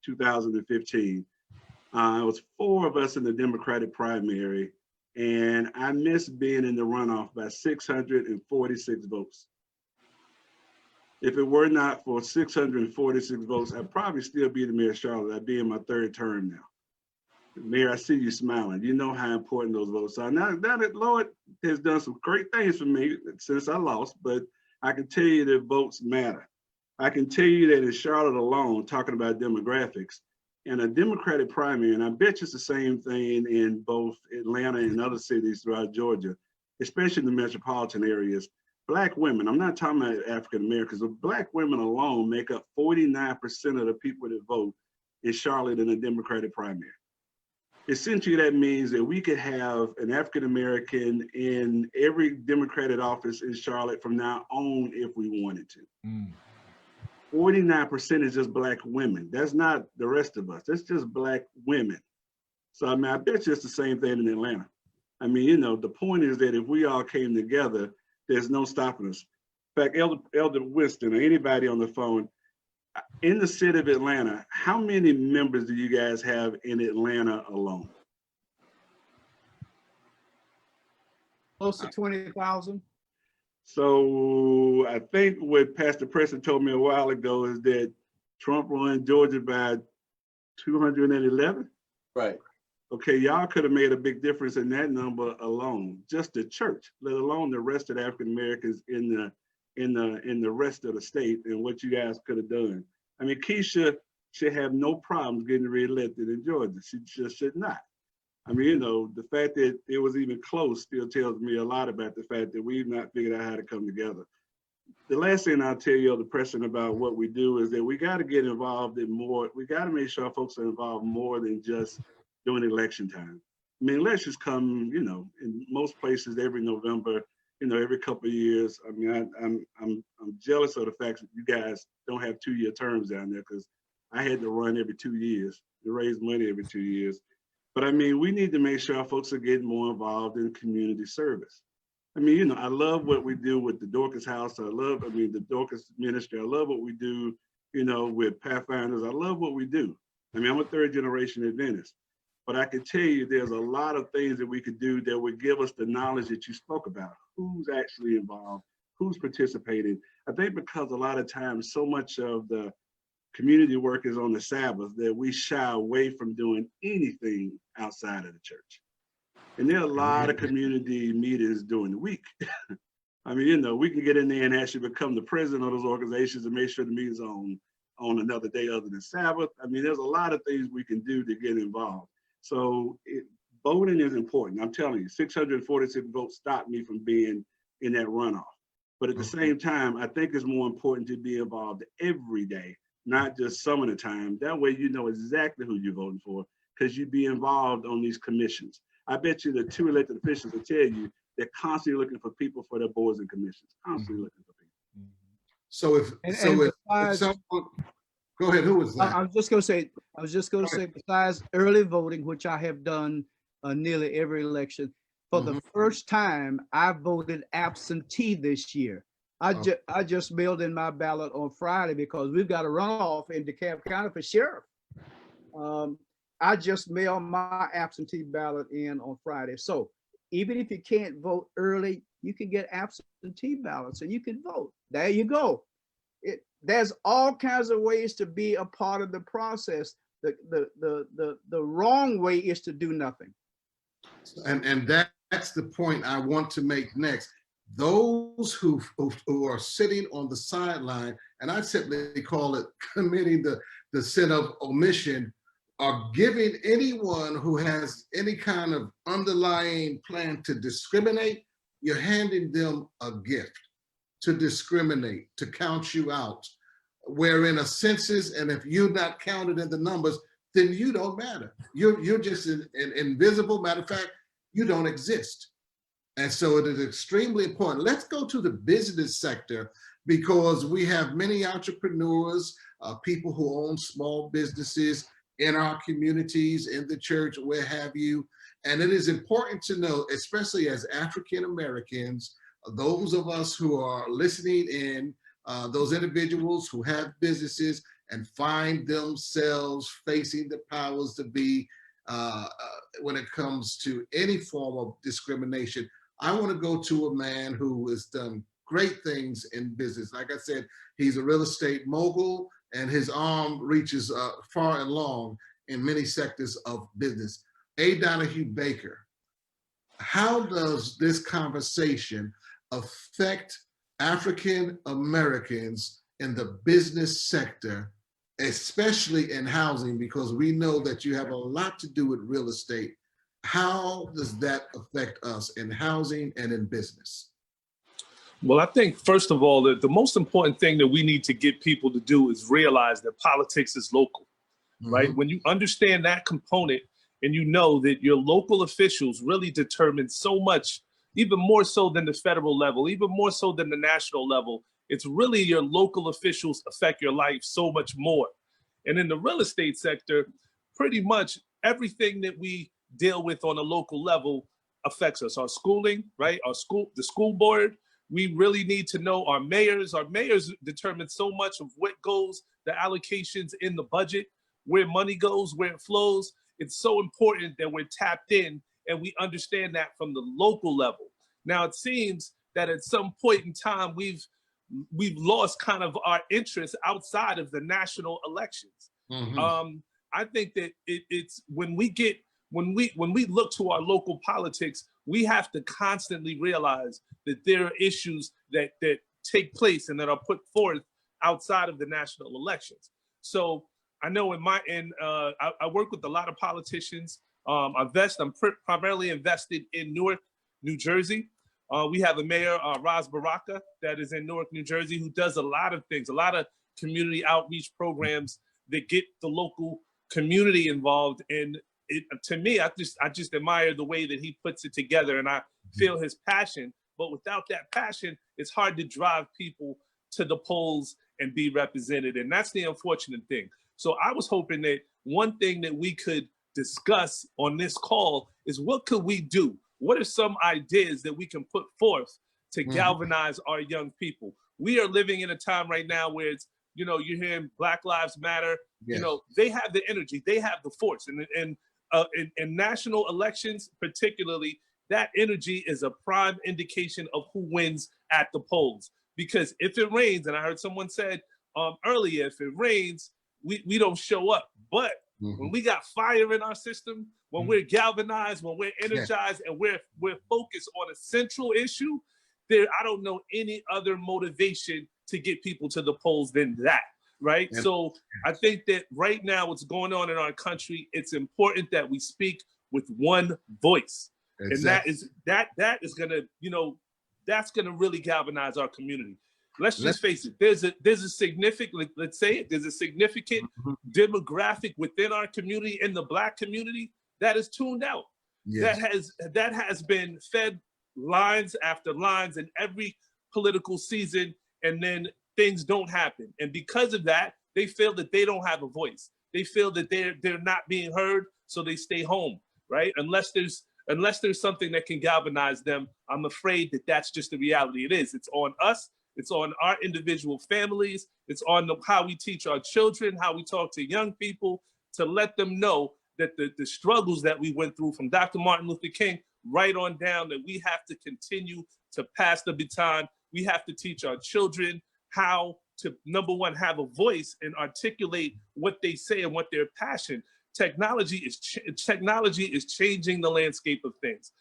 2015. It was 4 of us in the Democratic primary, and I missed being in the runoff by 646 votes. If it were not for 646 votes, I'd probably still be the mayor of Charlotte. I'd be in my 3rd term now. Mayor, I see you smiling. You know how important those votes are. Now that Lord has done some great things for me since I lost, but I can tell you that votes matter. I can tell you that in Charlotte alone, talking about demographics, in a Democratic primary, and I bet you it's the same thing in both Atlanta and other cities throughout Georgia, especially in the metropolitan areas, Black women, I'm not talking about African Americans, but Black women alone make up 49% of the people that vote in Charlotte in a Democratic primary. Essentially, that means that we could have an African American in every Democratic office in Charlotte from now on if we wanted to. 49% is just Black women. That's not the rest of us. That's just Black women. So, I mean, I bet you it's the same thing in Atlanta. I mean, you know, the point is that if we all came together, there's no stopping us. In fact, Elder Winston or anybody on the phone, in the city of Atlanta, how many members do you guys have in Atlanta alone? Close to 20,000. So I think what Pastor Preston told me a while ago is that Trump won Georgia by 211. Right. Okay, y'all could have made a big difference in that number alone, just the church, let alone the rest of the African Americans in the rest of the state and what you guys could have done. I mean, Keisha should have no problems getting reelected in Georgia. She just should not. I mean, you know, the fact that it was even close still tells me a lot about the fact that we've not figured out how to come together. The last thing I'll tell you, Elder Preston, about what we do is that we got to get involved in more. We got to make sure our folks are involved more than just during election time. I mean, elections come, you know, in most places every November, you know, every couple of years. I mean, I'm jealous of the fact that you guys don't have 2-year terms down there, because I had to run every 2 years to raise money every 2 years. But I mean, we need to make sure our folks are getting more involved in community service. I mean, you know, I love what we do with the Dorcas House. The Dorcas Ministry. I love what we do, you know, with Pathfinders. I love what we do. I mean, I'm a 3rd generation Adventist, but I can tell you there's a lot of things that we could do that would give us the knowledge that you spoke about. Who's actually involved? Who's participating? I think because a lot of times so much of the community work is on the Sabbath that we shy away from doing anything outside of the church. And there are a lot of community meetings during the week. I mean, you know, we can get in there and actually become the president of those organizations and make sure the meeting's on another day other than Sabbath. I mean, there's a lot of things we can do to get involved. So voting is important. I'm telling you, 646 votes stopped me from being in that runoff. But at the same time, I think it's more important to be involved every day, not just some of the time. That way you know exactly who you're voting for, because you'd be involved on these commissions. I bet you the 2 elected officials will tell you they're constantly looking for people for their boards and commissions, constantly looking for people. So if someone, go ahead, who was that? I was just going to say, besides early voting, which I have done nearly every election, for the first time, I voted absentee this year. I just mailed in my ballot on Friday because we've got a runoff in DeKalb County for sheriff. I just mailed my absentee ballot in on Friday. So even if you can't vote early, you can get absentee ballots and you can vote. There you go. There's all kinds of ways to be a part of the process. The wrong way is to do nothing. And that's the point I want to make next. Those who are sitting on the sideline, and I simply call it committing the sin of omission, are giving anyone who has any kind of underlying plan to discriminate, you're handing them a gift to discriminate, to count you out. We're in a census, and if you're not counted in the numbers, then you don't matter. You're just an invisible. Matter of fact, you don't exist. And so it is extremely important. Let's go to the business sector, because we have many entrepreneurs, people who own small businesses in our communities, in the church, where have you. And it is important to know, especially as African Americans, those of us who are listening in, those individuals who have businesses and find themselves facing the powers to be when it comes to any form of discrimination. I want to go to a man who has done great things in business. Like I said, he's a real estate mogul, and his arm reaches far and long in many sectors of business. A. Donahue Baker, how does this conversation affect African Americans in the business sector, especially in housing, because we know that you have a lot to do with real estate? How does that affect us in housing and in business? Well, I think, first of all, the most important thing that we need to get people to do is realize that politics is local, right? When you understand that component and you know that your local officials really determine so much, even more so than the federal level, even more so than the national level, it's really your local officials affect your life so much more. And in the real estate sector, pretty much everything that we deal with on a local level affects us. Our schooling, right? The school board. We really need to know our mayors. Our mayors determine so much of what goes, the allocations in the budget, where money goes, where it flows. It's so important that we're tapped in and we understand that from the local level. Now, it seems that at some point in time, we've lost kind of our interest outside of the national elections. I think that it's when we look to our local politics, we have to constantly realize that there are issues that take place and that are put forth outside of the national elections. So I know I work with a lot of politicians. I'm primarily invested in Newark, New Jersey. We have a mayor, Ras Baraka, that is in Newark, New Jersey, who does a lot of things, a lot of community outreach programs that get the local community involved. And to me, I just admire the way that he puts it together, and I feel his passion. But without that passion, it's hard to drive people to the polls and be represented. And that's the unfortunate thing. So I was hoping that one thing that we could discuss on this call is what could we do? What are some ideas that we can put forth to galvanize our young people? We are living in a time right now where it's, you're hearing Black Lives Matter. Yes. They have the energy, they have the force. And in national elections, particularly, that energy is a prime indication of who wins at the polls. Because if it rains, and I heard someone said earlier, if it rains, we don't show up. But when we got fire in our system, when we're galvanized, when we're energized, and we're focused on a central issue, I don't know any other motivation to get people to the polls than that, right? Yeah. So I think that right now, what's going on in our country, it's important that we speak with one voice. Exactly. And that is gonna, that's gonna really galvanize our community. Let's just face it, there's a significant, let's say it, there's a significant demographic within our community, in the Black community, that is tuned out. Yes. That has been fed lines after lines in every political season, and then things don't happen. And because of that, they feel that they don't have a voice. They feel that they're not being heard, so they stay home, right? Unless there's something that can galvanize them, I'm afraid that that's just the reality it is. It's on us. It's on our individual families. It's on how we teach our children, how we talk to young people, to let them know that the struggles that we went through from Dr. Martin Luther King right on down, that we have to continue to pass the baton. We have to teach our children how to, number one, have a voice and articulate what they say and what their passion. Technology is changing the landscape of things.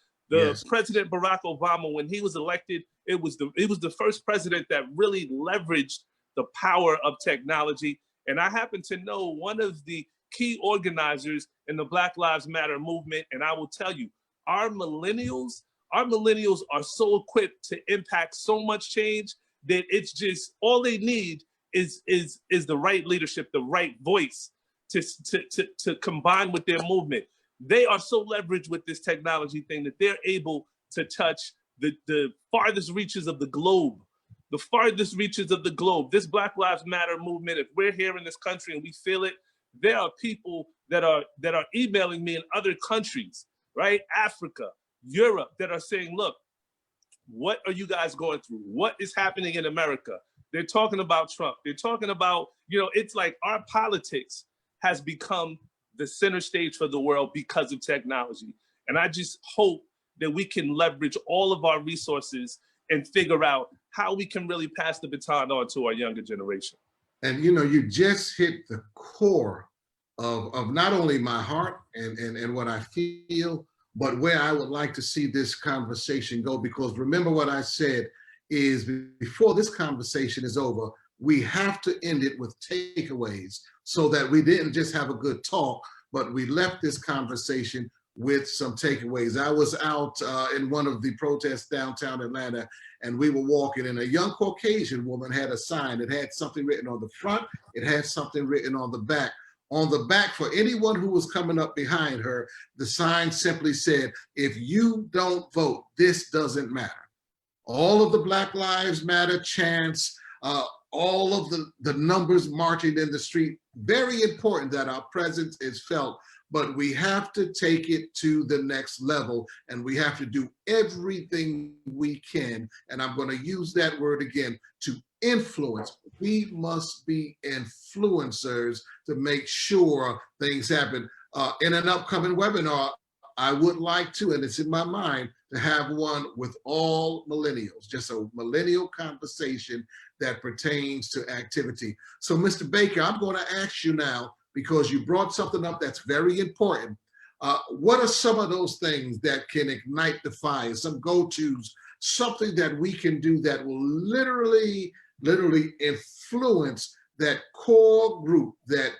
President Barack Obama, when he was elected, it was the first president that really leveraged the power of technology. And I happen to know one of the key organizers in the Black Lives Matter movement. And I will tell you, our millennials are so equipped to impact so much change that it's just, all they need is the right leadership, the right voice to combine with their movement. They are so leveraged with this technology thing that they're able to touch the farthest reaches of the globe. The farthest reaches of the globe. This Black Lives Matter movement, if we're here in this country and we feel it, there are people that are emailing me in other countries, right? Africa, Europe, that are saying, look, what are you guys going through? What is happening in America? They're talking about Trump. They're talking about, it's like our politics has become the center stage for the world because of technology. And I just hope that we can leverage all of our resources and figure out how we can really pass the baton on to our younger generation. And you just hit the core of not only my heart and what I feel, but where I would like to see this conversation go. Because remember what I said is, before this conversation is over, we have to end it with takeaways, so that we didn't just have a good talk, but we left this conversation with some takeaways. I was out in one of the protests downtown Atlanta, and we were walking, and a young Caucasian woman had a sign. It had something written on the front. It had something written on the back. On the back, for anyone who was coming up behind her, the sign simply said, if you don't vote, this doesn't matter. All of the Black Lives Matter chants, all of the numbers marching in the street, very important that our presence is felt, but we have to take it to the next level, and we have to do everything we can, and I'm going to use that word again, to influence. We must be influencers to make sure things happen. In an upcoming webinar, I would like to, and it's in my mind, to have one with all millennials, just a millennial conversation that pertains to activity. So Mr. Baker, I'm going to ask you now, because you brought something up that's very important. What are some of those things that can ignite the fire, some go-tos, something that we can do that will literally influence that core group that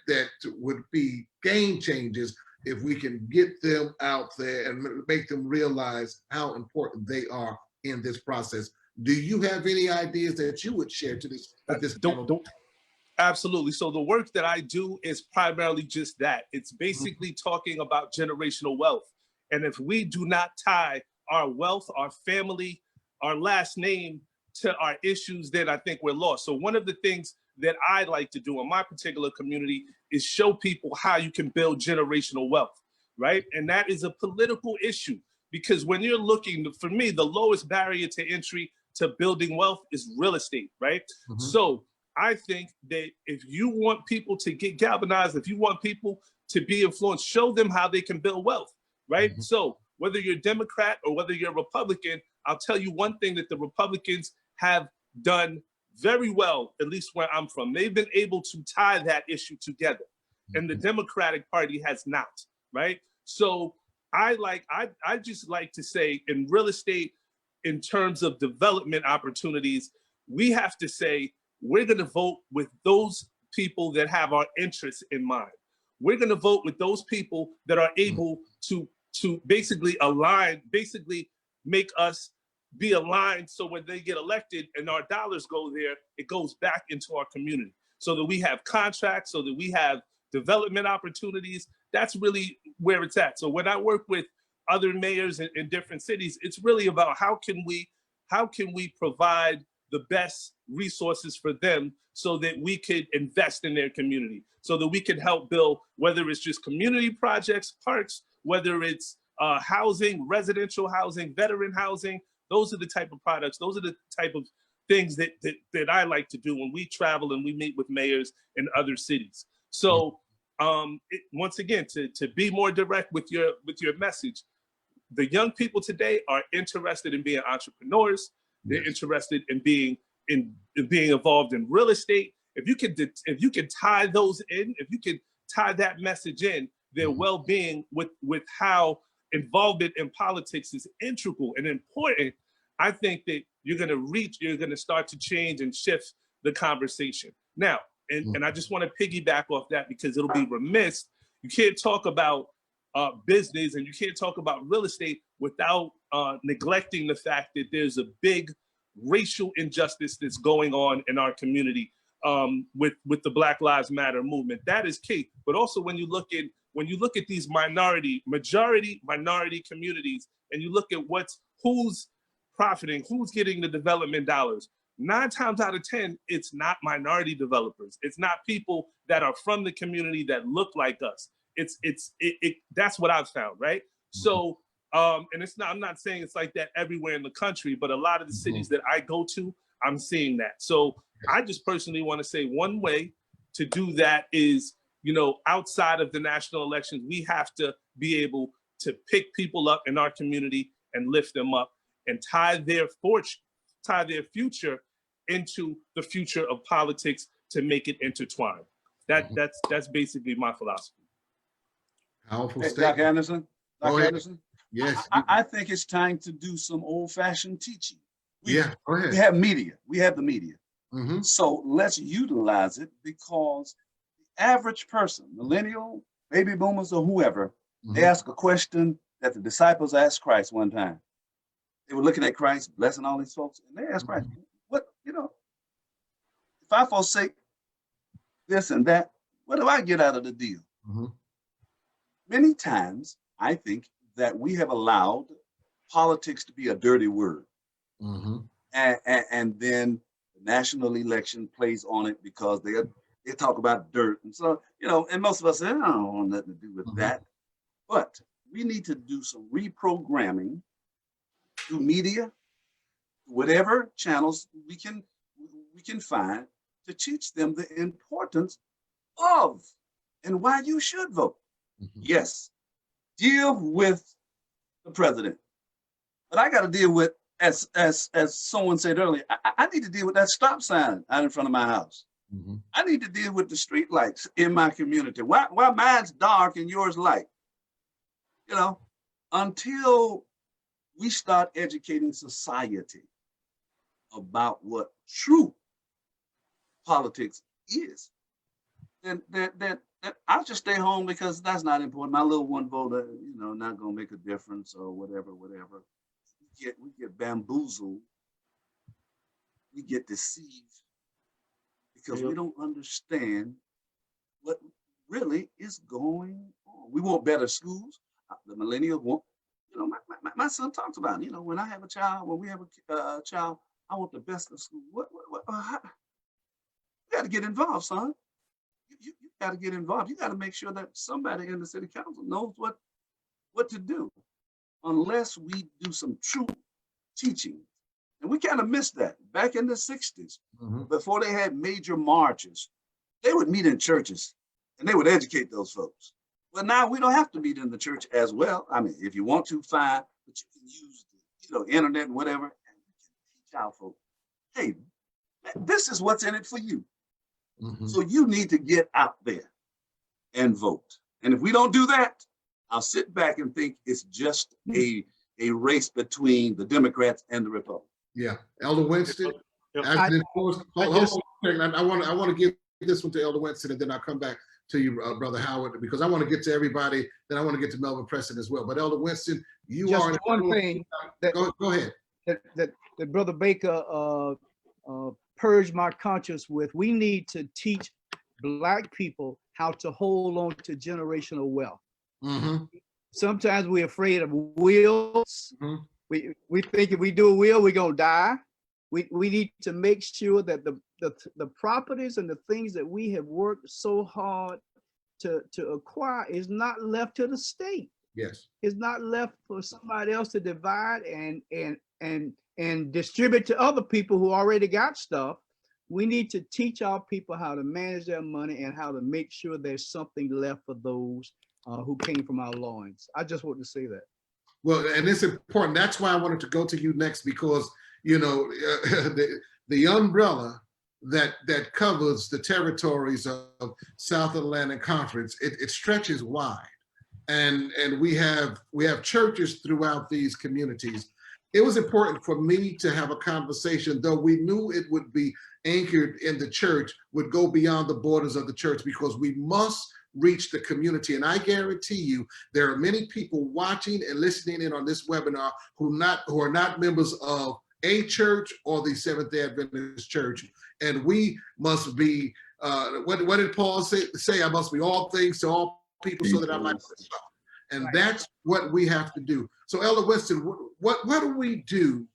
would be game changers if we can get them out there and make them realize how important they are in this process? Do you have any ideas that you would share to this? Absolutely. So the work that I do is primarily just that. It's basically talking about generational wealth. And if we do not tie our wealth, our family, our last name to our issues, then I think we're lost. So one of the things that I like to do in my particular community is show people how you can build generational wealth, right? And that is a political issue, because when you're looking, for me, the lowest barrier to entry to building wealth is real estate, right? So I think that if you want people to get galvanized, if you want people to be influenced, show them how they can build wealth, right? So whether you're Democrat or whether you're Republican, I'll tell you one thing that the Republicans have done very well, at least where I'm from. They've been able to tie that issue together, and the Democratic Party has not, right? So I just like to say, in real estate, in terms of development opportunities, we have to say, we're gonna vote with those people that have our interests in mind. We're gonna vote with those people that are able to basically align, basically make us be aligned, so when they get elected and our dollars go there, it goes back into our community, so that we have contracts, so that we have development opportunities. That's really where it's at. So when I work with other mayors in different cities, it's really about how can we provide the best resources for them so that we could invest in their community, so that we can help build, whether it's just community projects, parks, whether it's housing, residential housing, veteran housing. Those are the type of products, those are the type of things that I like to do when we travel and we meet with mayors in other cities. So once again, to be more direct with your message, the young people today are interested in being entrepreneurs. They're interested in being involved in real estate. If you can tie those in, if you can tie that message in, their well-being with how involvement in politics is integral and important, I think that you're gonna start to change and shift the conversation. Now, and I just want to piggyback off that, because it'll be remiss. You can't talk about business and you can't talk about real estate without neglecting the fact that there's a big racial injustice that's going on in our community with the Black Lives Matter movement. That is key. But also when you look at these majority minority communities, and you look at who's profiting, who's getting the development dollars, 9 times out of 10, it's not minority developers. It's not people that are from the community that look like us. That's what I've found, right? So, and I'm not saying it's like that everywhere in the country, but a lot of the cities that I go to, I'm seeing that. So I just personally want to say, one way to do that is, outside of the national elections, we have to be able to pick people up in our community and lift them up and tie their future into the future of politics to make it intertwined. That's basically my philosophy. Powerful Hey, statement. Dr. Anderson. Dr. Anderson. Yes. I think it's time to do some old-fashioned teaching. Go ahead. We have media. We have the media. Mm-hmm. So let's utilize it, because the average person, millennial, baby boomers, or whoever, they ask a question that the disciples asked Christ one time. They were looking at Christ, blessing all these folks, and they asked Christ, what, if I forsake this and that, what do I get out of the deal? Many times, I think that we have allowed politics to be a dirty word. And then the national election plays on it, because they talk about dirt. And so, and most of us say, I don't want nothing to do with that. But we need to do some reprogramming through media, whatever channels we can find, to teach them the importance of and why you should vote. Yes, deal with the president, but I got to deal with, as someone said earlier, I need to deal with that stop sign out in front of my house. I need to deal with the street lights in my community. Why mine's dark and yours light? Until we start educating society about what true politics is, then I'll just stay home, because that's not important. My little one vote, not gonna make a difference, or whatever. We get bamboozled, we get deceived, because we don't understand what really is going on. We want better schools. The millennials want, my son talks about, when I have a child, when we have a child, I want the best of school. You got to get involved, son. You got to get involved. You got to make sure that somebody in the city council knows what to do, unless we do some true teaching. And we kind of missed that back in the 60s, before they had major marches. They would meet in churches and they would educate those folks. Well, now we don't have to meet in the church as well. I mean, if you want to, fine, but you can use the internet and whatever, and you can teach our folks, hey, This is what's in it for you. Mhm. So you need to get out there and vote. And if we don't do that, I'll sit back and think it's just a race between the Democrats and the Republicans. Yeah, Elder Winston. Yep. As an enforced, I hold just- on a second. I want to give this one to Elder Winston, and then I'll come back to you, Brother Howard, because I want to get to everybody. Then I want to get to Melvin Preston as well. But Elder Winston, you Just are one thing that, Go ahead. that Brother Baker purged my conscience with. We need to teach Black people how to hold on to generational wealth. Mm-hmm. Sometimes we're afraid of wills. Mhm. We think if we do a will, we're gonna die. We need to make sure that the properties and the things that we have worked so hard to acquire is not left to the state. Yes. It's not left for somebody else to divide and distribute to other people who already got stuff. We need to teach our people how to manage their money and how to make sure there's something left for those who came from our loins. I just want to say that. Well, and it's important. That's why I wanted to go to you next, because you know the umbrella that covers the territories of South Atlantic Conference, it stretches wide, and we have churches throughout these communities. It was important for me to have a conversation, though we knew it would be anchored in the church, would go beyond the borders of the church, because we must reach the community. And I guarantee you, there are many people watching and listening in on this webinar who are not members of a church or the Seventh-day Adventist Church. And we must be, what did Paul say? I must be all things to all people so that I might. And that's what we have to do. So Elder Winston, what do we do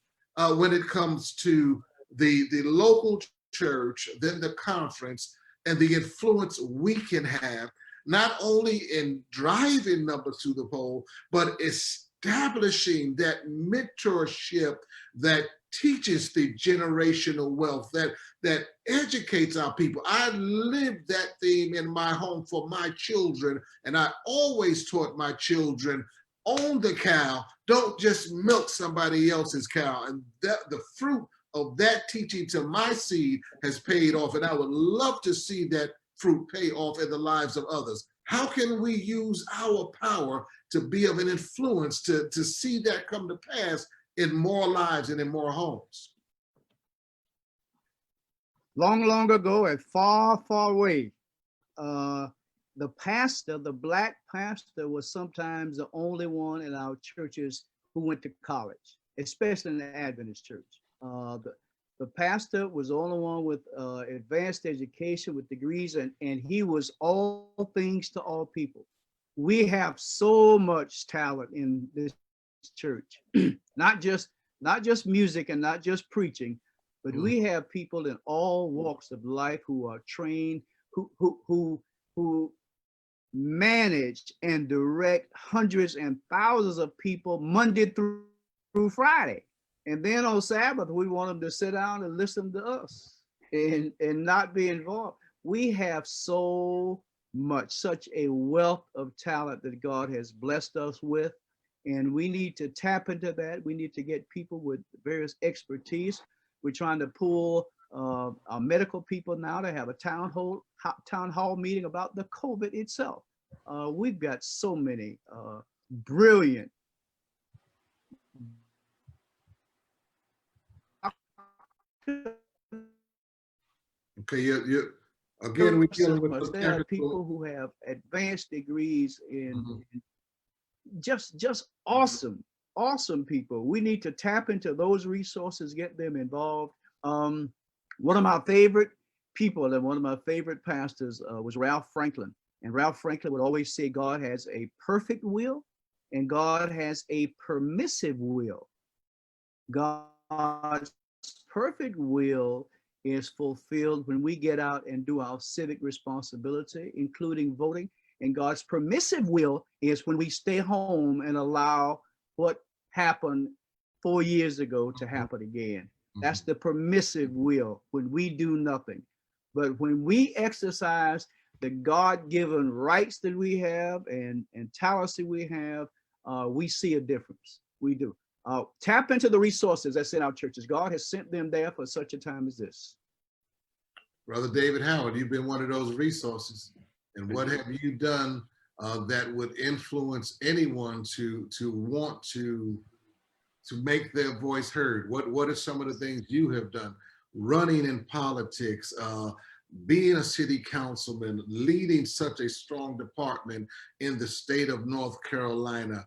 when it comes to the local church, then the conference, and the influence we can have, not only in driving numbers to the poll, but establishing that mentorship that teaches the generational wealth, that educates our people. I lived that theme in my home for my children, and I always taught my children, own the cow, don't just milk somebody else's cow. And the fruit of that teaching to my seed has paid off, and I would love to see that fruit pay off in the lives of others. How can we use our power to be of an influence to see that come to pass in more lives and in more homes? Long ago and far away, the pastor, the Black pastor, was sometimes the only one in our churches who went to college, especially in the Adventist church. The pastor was the only one with advanced education, with degrees, and he was all things to all people. We have so much talent in this church, not just music and not just preaching, but we have people in all walks of life who are trained, who manage and direct hundreds and thousands of people Monday through Friday. And then on Sabbath, we want them to sit down and listen to us and not be involved. We have so much, such a wealth of talent that God has blessed us with. And we need to tap into that. We need to get people with various expertise. We're trying to pull our medical people now to have a town hall meeting about the COVID itself. We've got so many brilliant. Okay, you again, we're dealing with there are people who have advanced degrees in just awesome people. We need to tap into those resources, get them involved. One of my favorite people and one of my favorite pastors was Ralph Franklin. And Ralph Franklin would always say God has a perfect will and God has a permissive will. God's perfect will is fulfilled when we get out and do our civic responsibility, including voting. And God's permissive will is when we stay home and allow what happened 4 years ago to happen again. That's the permissive will, when we do nothing. But when we exercise the God-given rights that we have and talents that we have, we see a difference. We do. Tap into the resources that's in our churches. God has sent them there for such a time as this. Brother David Howard, you've been one of those resources. And what have you done that would influence anyone to want to make their voice heard? What are some of the things you have done? Running in politics, being a city councilman, leading such a strong department in the state of North Carolina.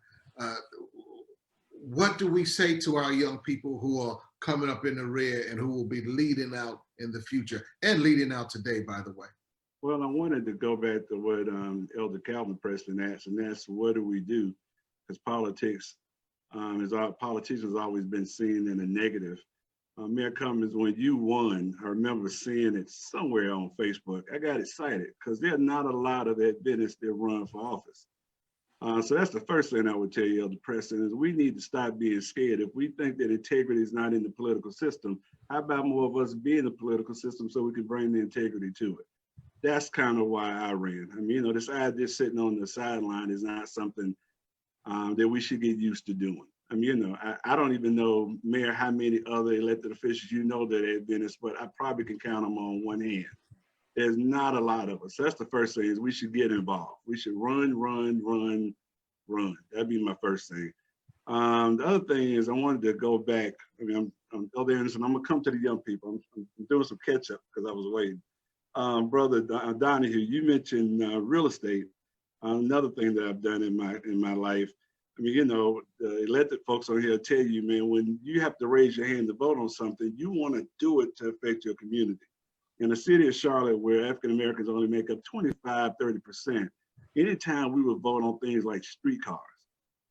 What do we say to our young people who are coming up in the rear and who will be leading out in the future and leading out today, by the way? Well, I wanted to go back to what Elder Calvin Preston asked, and that's what do we do? Because politics, politicians have always been seen in a negative. Mayor Cummings, when you won, I remember seeing it somewhere on Facebook. I got excited because there's not a lot of that business that run for office. So that's the first thing I would tell you, Elder Preston, is we need to stop being scared. If we think that integrity is not in the political system, how about more of us be in the political system so we can bring the integrity to it? That's kind of why I ran. I mean, this idea of sitting on the sideline is not something that we should get used to doing. I mean, I don't even know, Mayor, how many other elected officials that have been this, but I probably can count them on one hand. There's not a lot of us. That's the first thing, is we should get involved. We should run. That'd be my first thing. The other thing is I wanted to go back. I mean, I'm Elder Anderson. I'm gonna come to the young people. I'm doing some catch up because I was waiting. Brother Donahue, you mentioned real estate. Another thing that I've done in my life. I mean, the elected folks on here tell you, man, when you have to raise your hand to vote on something, you want to do it to affect your community. In the city of Charlotte, where African Americans only make up 25–30%, anytime we would vote on things like streetcars,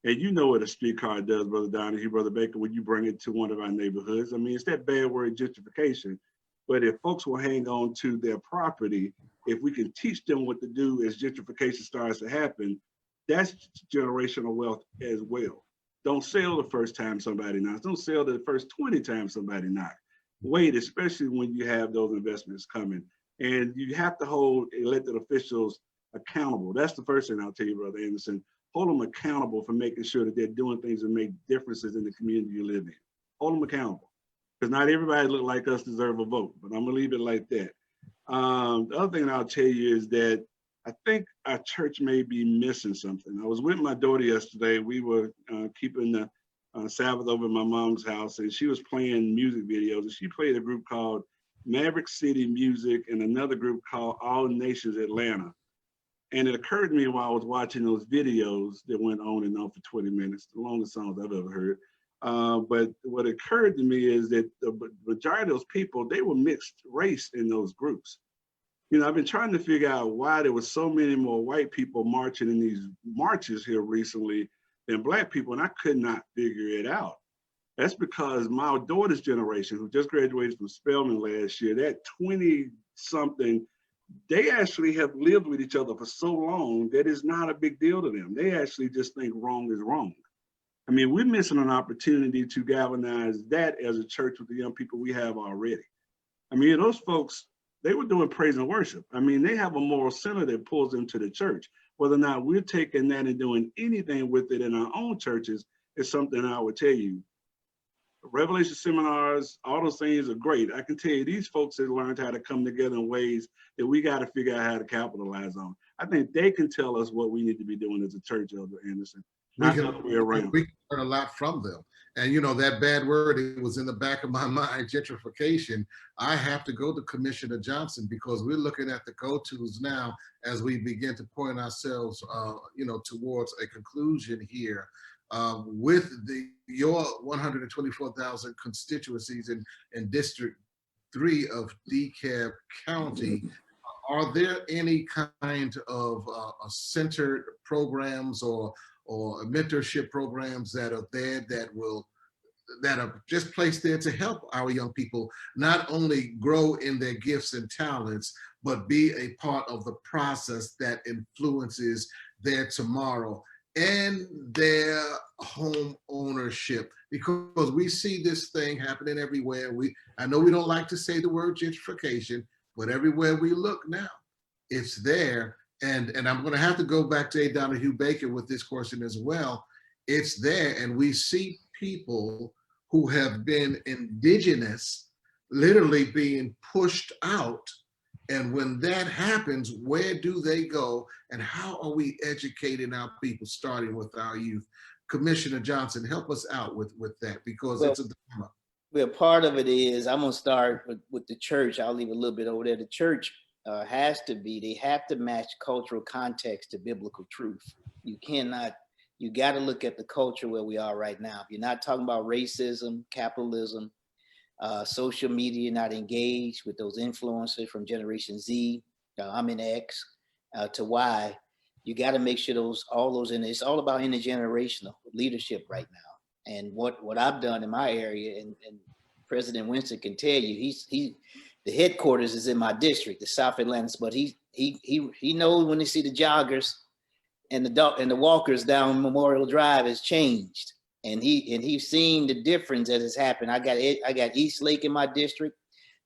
and you know what a streetcar does, Brother Donahue, Brother Baker, when you bring it to one of our neighborhoods. I mean, it's that bad word, gentrification. But if folks will hang on to their property, if we can teach them what to do as gentrification starts to happen, that's generational wealth as well. Don't sell the first time somebody knocks. Don't sell the first 20 times somebody knocks. Wait, especially when you have those investments coming. And you have to hold elected officials accountable. That's the first thing I'll tell you, Brother Anderson. Hold them accountable for making sure that they're doing things that make differences in the community you live in. Hold them accountable. Because not everybody look like us deserve a vote, but I'm gonna leave it like that. The other thing I'll tell you is that I think our church may be missing something. I was with my daughter yesterday. We were keeping the Sabbath over at my mom's house, and she was playing music videos. And she played a group called Maverick City Music and another group called All Nations Atlanta. And it occurred to me while I was watching those videos that went on and on for 20 minutes, the longest songs I've ever heard. But what occurred to me is that the majority of those people, they were mixed race in those groups. I've been trying to figure out why there was so many more white people marching in these marches here recently than Black people, and I could not figure it out. That's because my daughter's generation, who just graduated from Spelman last year, that 20-something, they actually have lived with each other for so long that it's not a big deal to them. They actually just think wrong is wrong. I mean, we're missing an opportunity to galvanize that as a church with the young people we have already. I mean, those folks, they were doing praise and worship. I mean, they have a moral center that pulls them to the church. Whether or not we're taking that and doing anything with it in our own churches is something I would tell you. Revelation seminars, all those things are great. I can tell you these folks have learned how to come together in ways that we got to figure out how to capitalize on. I think they can tell us what we need to be doing as a church, Elder Anderson. We can learn a lot from them. And that bad word, it was in the back of my mind, gentrification. I have to go to Commissioner Johnson because we're looking at the go-tos now as we begin to point ourselves, towards a conclusion here. With your 124,000 constituencies in District 3 of DeKalb County, are there any kind of centered programs or mentorship programs that are there that are just placed there to help our young people not only grow in their gifts and talents, but be a part of the process that influences their tomorrow and their home ownership? Because we see this thing happening everywhere. I know we don't like to say the word gentrification, but everywhere we look now, it's there. And I'm going to have to go back to A. Donahue Baker with this question as well. It's there, and we see people who have been indigenous literally being pushed out And when that happens, where do they go? And how are we educating our people, starting with our youth? Commissioner Johnson, help us out with that, because Well, it's a dilemma. Well, part of it is, I'm gonna start with the church. I'll leave a little bit over there. The church they have to match cultural context to biblical truth. You got to look at the culture where we are right now. If you're not talking about racism, capitalism, social media, you're not engaged with those influencers from Generation Z, I'm in X, to Y, you got to make sure all those it's all about intergenerational leadership right now. And what I've done in my area, and President Winston can tell you, the headquarters is in my district, the South Atlanta, but he knows when they see the joggers and the walkers down Memorial Drive has changed, and he's seen the difference that has happened. I got East Lake in my district.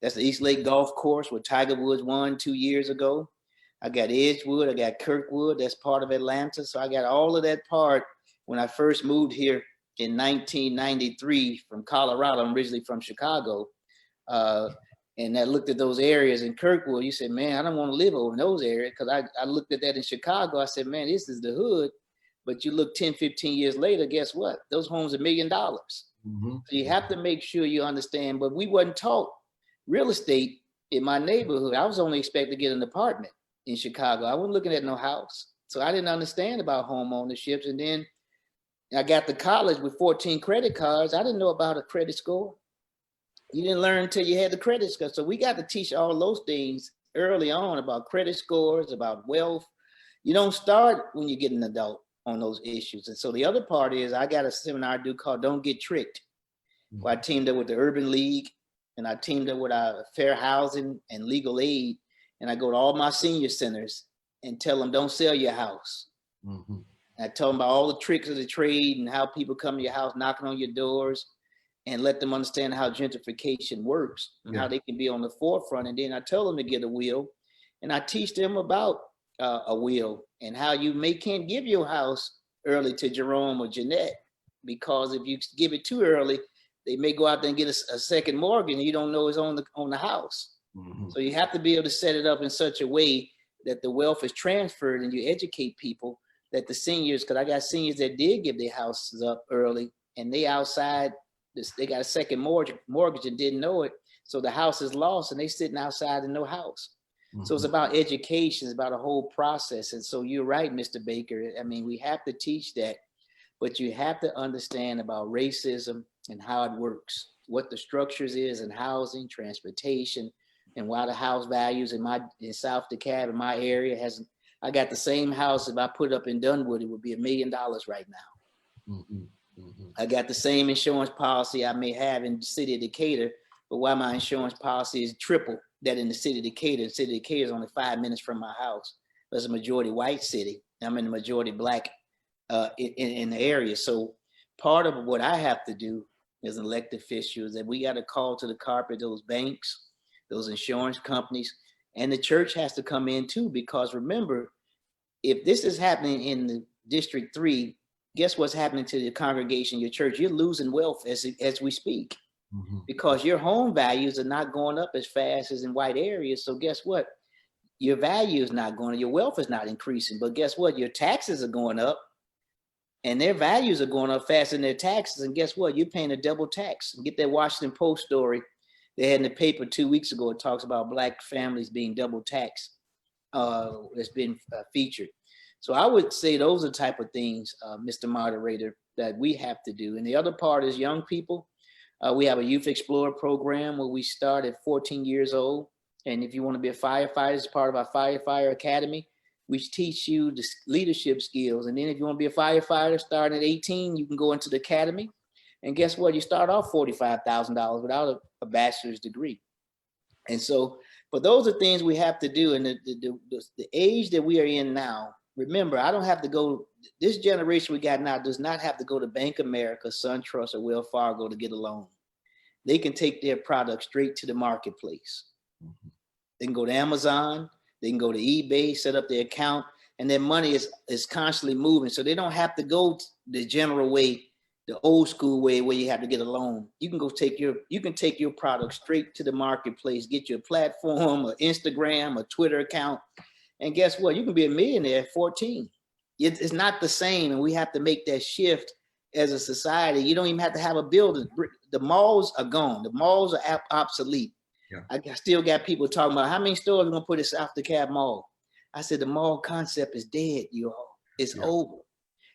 That's the East Lake Golf Course where Tiger Woods won 2 years ago. I got Edgewood, I got Kirkwood, that's part of Atlanta. So I got all of that part. When I first moved here in 1993 from Colorado, I'm originally from Chicago, and I looked at those areas in Kirkwood. You said, man, I don't want to live over in those areas, because I looked at that in Chicago. I said, man, this is the hood. But you look 10, 15 years later, guess what? Those homes are $1 million. Mm-hmm. So you have to make sure you understand, but we wasn't taught real estate in my neighborhood. I was only expected to get an apartment in Chicago. I wasn't looking at no house. So I didn't understand about home ownership. And then I got to college with 14 credit cards. I didn't know about a credit score. You didn't learn until you had the credit score. So we got to teach all those things early on about credit scores, about wealth. You don't start when you get an adult on those issues. And so the other part is, I got a seminar I do called Don't Get Tricked. Where I teamed up with the Urban League, and I teamed up with our Fair Housing and Legal Aid. And I go to all my senior centers and tell them, don't sell your house. Mm-hmm. I tell them about all the tricks of the trade and how people come to your house, knocking on your doors, and let them understand how gentrification works and how they can be on the forefront. And then I tell them to get a will, and I teach them about a will and how you can't give your house early to Jerome or Jeanette, because if you give it too early, they may go out there and get a second mortgage and you don't know it's on the house. Mm-hmm. So you have to be able to set it up in such a way that the wealth is transferred, and you educate people that the seniors, because I got seniors that did give their houses up early, and they outside, they got a second mortgage and didn't know it. So the house is lost and they sitting outside in no house. Mm-hmm. So it's about education, it's about a whole process. And so you're right, Mr. Baker. I mean, we have to teach that, but you have to understand about racism and how it works, what the structures is in housing, transportation, and why the house values in South DeKalb, in my area, I got the same house. If I put it up in Dunwood, it would be $1 million right now. Mm-hmm. Mm-hmm. I got the same insurance policy I may have in the city of Decatur, but why my insurance policy is triple that in the city of Decatur. The city of Decatur is only 5 minutes from my house. It's a majority white city. I'm in the majority black in the area. So part of what I have to do as an elected official is that we got to call to the carpet those banks, those insurance companies, and the church has to come in too, because remember, if this is happening in the District 3, guess what's happening to the congregation, your church? You're losing wealth as we speak, mm-hmm. because your home values are not going up as fast as in white areas. So guess what? Your value is not going, your wealth is not increasing, but guess what? Your taxes are going up, and their values are going up faster than their taxes. And guess what? You're paying a double tax. Get that Washington Post story they had in the paper 2 weeks ago. It talks about Black families being double taxed. It's been featured. So I would say those are the type of things, Mr. Moderator, that we have to do. And the other part is young people. We have a Youth Explorer program where we start at 14 years old. And if you want to be a firefighter, it's part of our Firefighter Academy. We teach you the leadership skills. And then if you want to be a firefighter, starting at 18, you can go into the academy. And guess what? You start off $45,000 without a bachelor's degree. And so, but those are things we have to do. And the age that we are in now, remember, I don't have to go, this generation we got now does not have to go to Bank of America, SunTrust, or Wells Fargo to get a loan. They can take their product straight to the marketplace. Mm-hmm. They can go to Amazon, they can go to eBay, set up their account, and their money is constantly moving. So they don't have to go the general way the old school way where you have to get a loan. You can take your product straight to the marketplace, get your platform, or Instagram, or Twitter account, and guess what? You can be a millionaire at 14. It's not the same, and we have to make that shift as a society. You don't even have to have a building. The malls are gone. The malls are obsolete. Yeah. I still got people talking about how many stores are gonna put in South DeKalb Mall. I said the mall concept is dead, you all. It's over.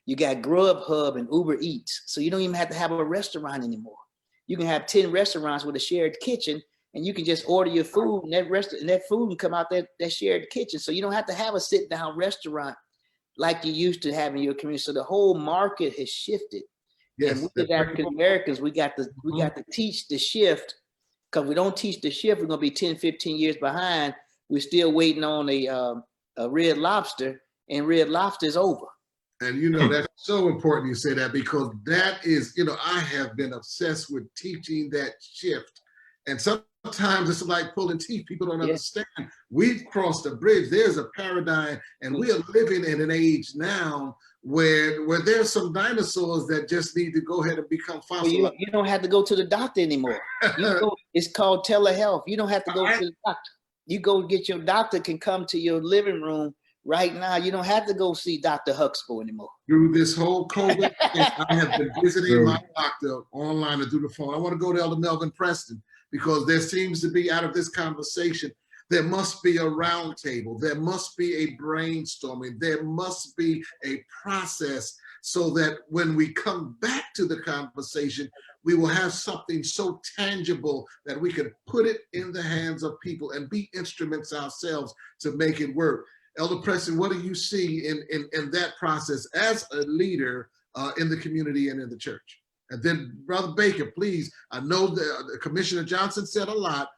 You got Grubhub and Uber Eats, so you don't even have to have a restaurant anymore. You can have 10 restaurants with a shared kitchen, and you can just order your food, and that food can come out that shared kitchen. So you don't have to have a sit-down restaurant like you used to have in your community. So the whole market has shifted. Yes, and we as African Americans, we got to teach the shift, because we don't teach the shift, we're gonna be 10, 15 years behind. We're still waiting on a Red Lobster, and Red Lobster is over. And you know, that's so important you say that, because that is, you know, I have been obsessed with teaching that shift. And sometimes it's like pulling teeth. People don't understand. We've crossed a bridge. There's a paradigm, and we are living in an age now where there's some dinosaurs that just need to go ahead and become fossilized. Well, you don't have to go to the doctor anymore. It's called telehealth. You don't have to go to the doctor. You go get your doctor can come to your living room right now. You don't have to go see Dr. Huxtable anymore. Through this whole COVID, I have been visiting my doctor online or through the phone. I want to go to Elder Melvin Preston, because there seems to be, out of this conversation, there must be a roundtable. There must be a brainstorming. There must be a process, so that when we come back to the conversation, we will have something so tangible that we can put it in the hands of people and be instruments ourselves to make it work. Elder Preston, what do you see in that process as a leader in the community and in the church? And then Brother Baker, please, I know that Commissioner Johnson said a lot,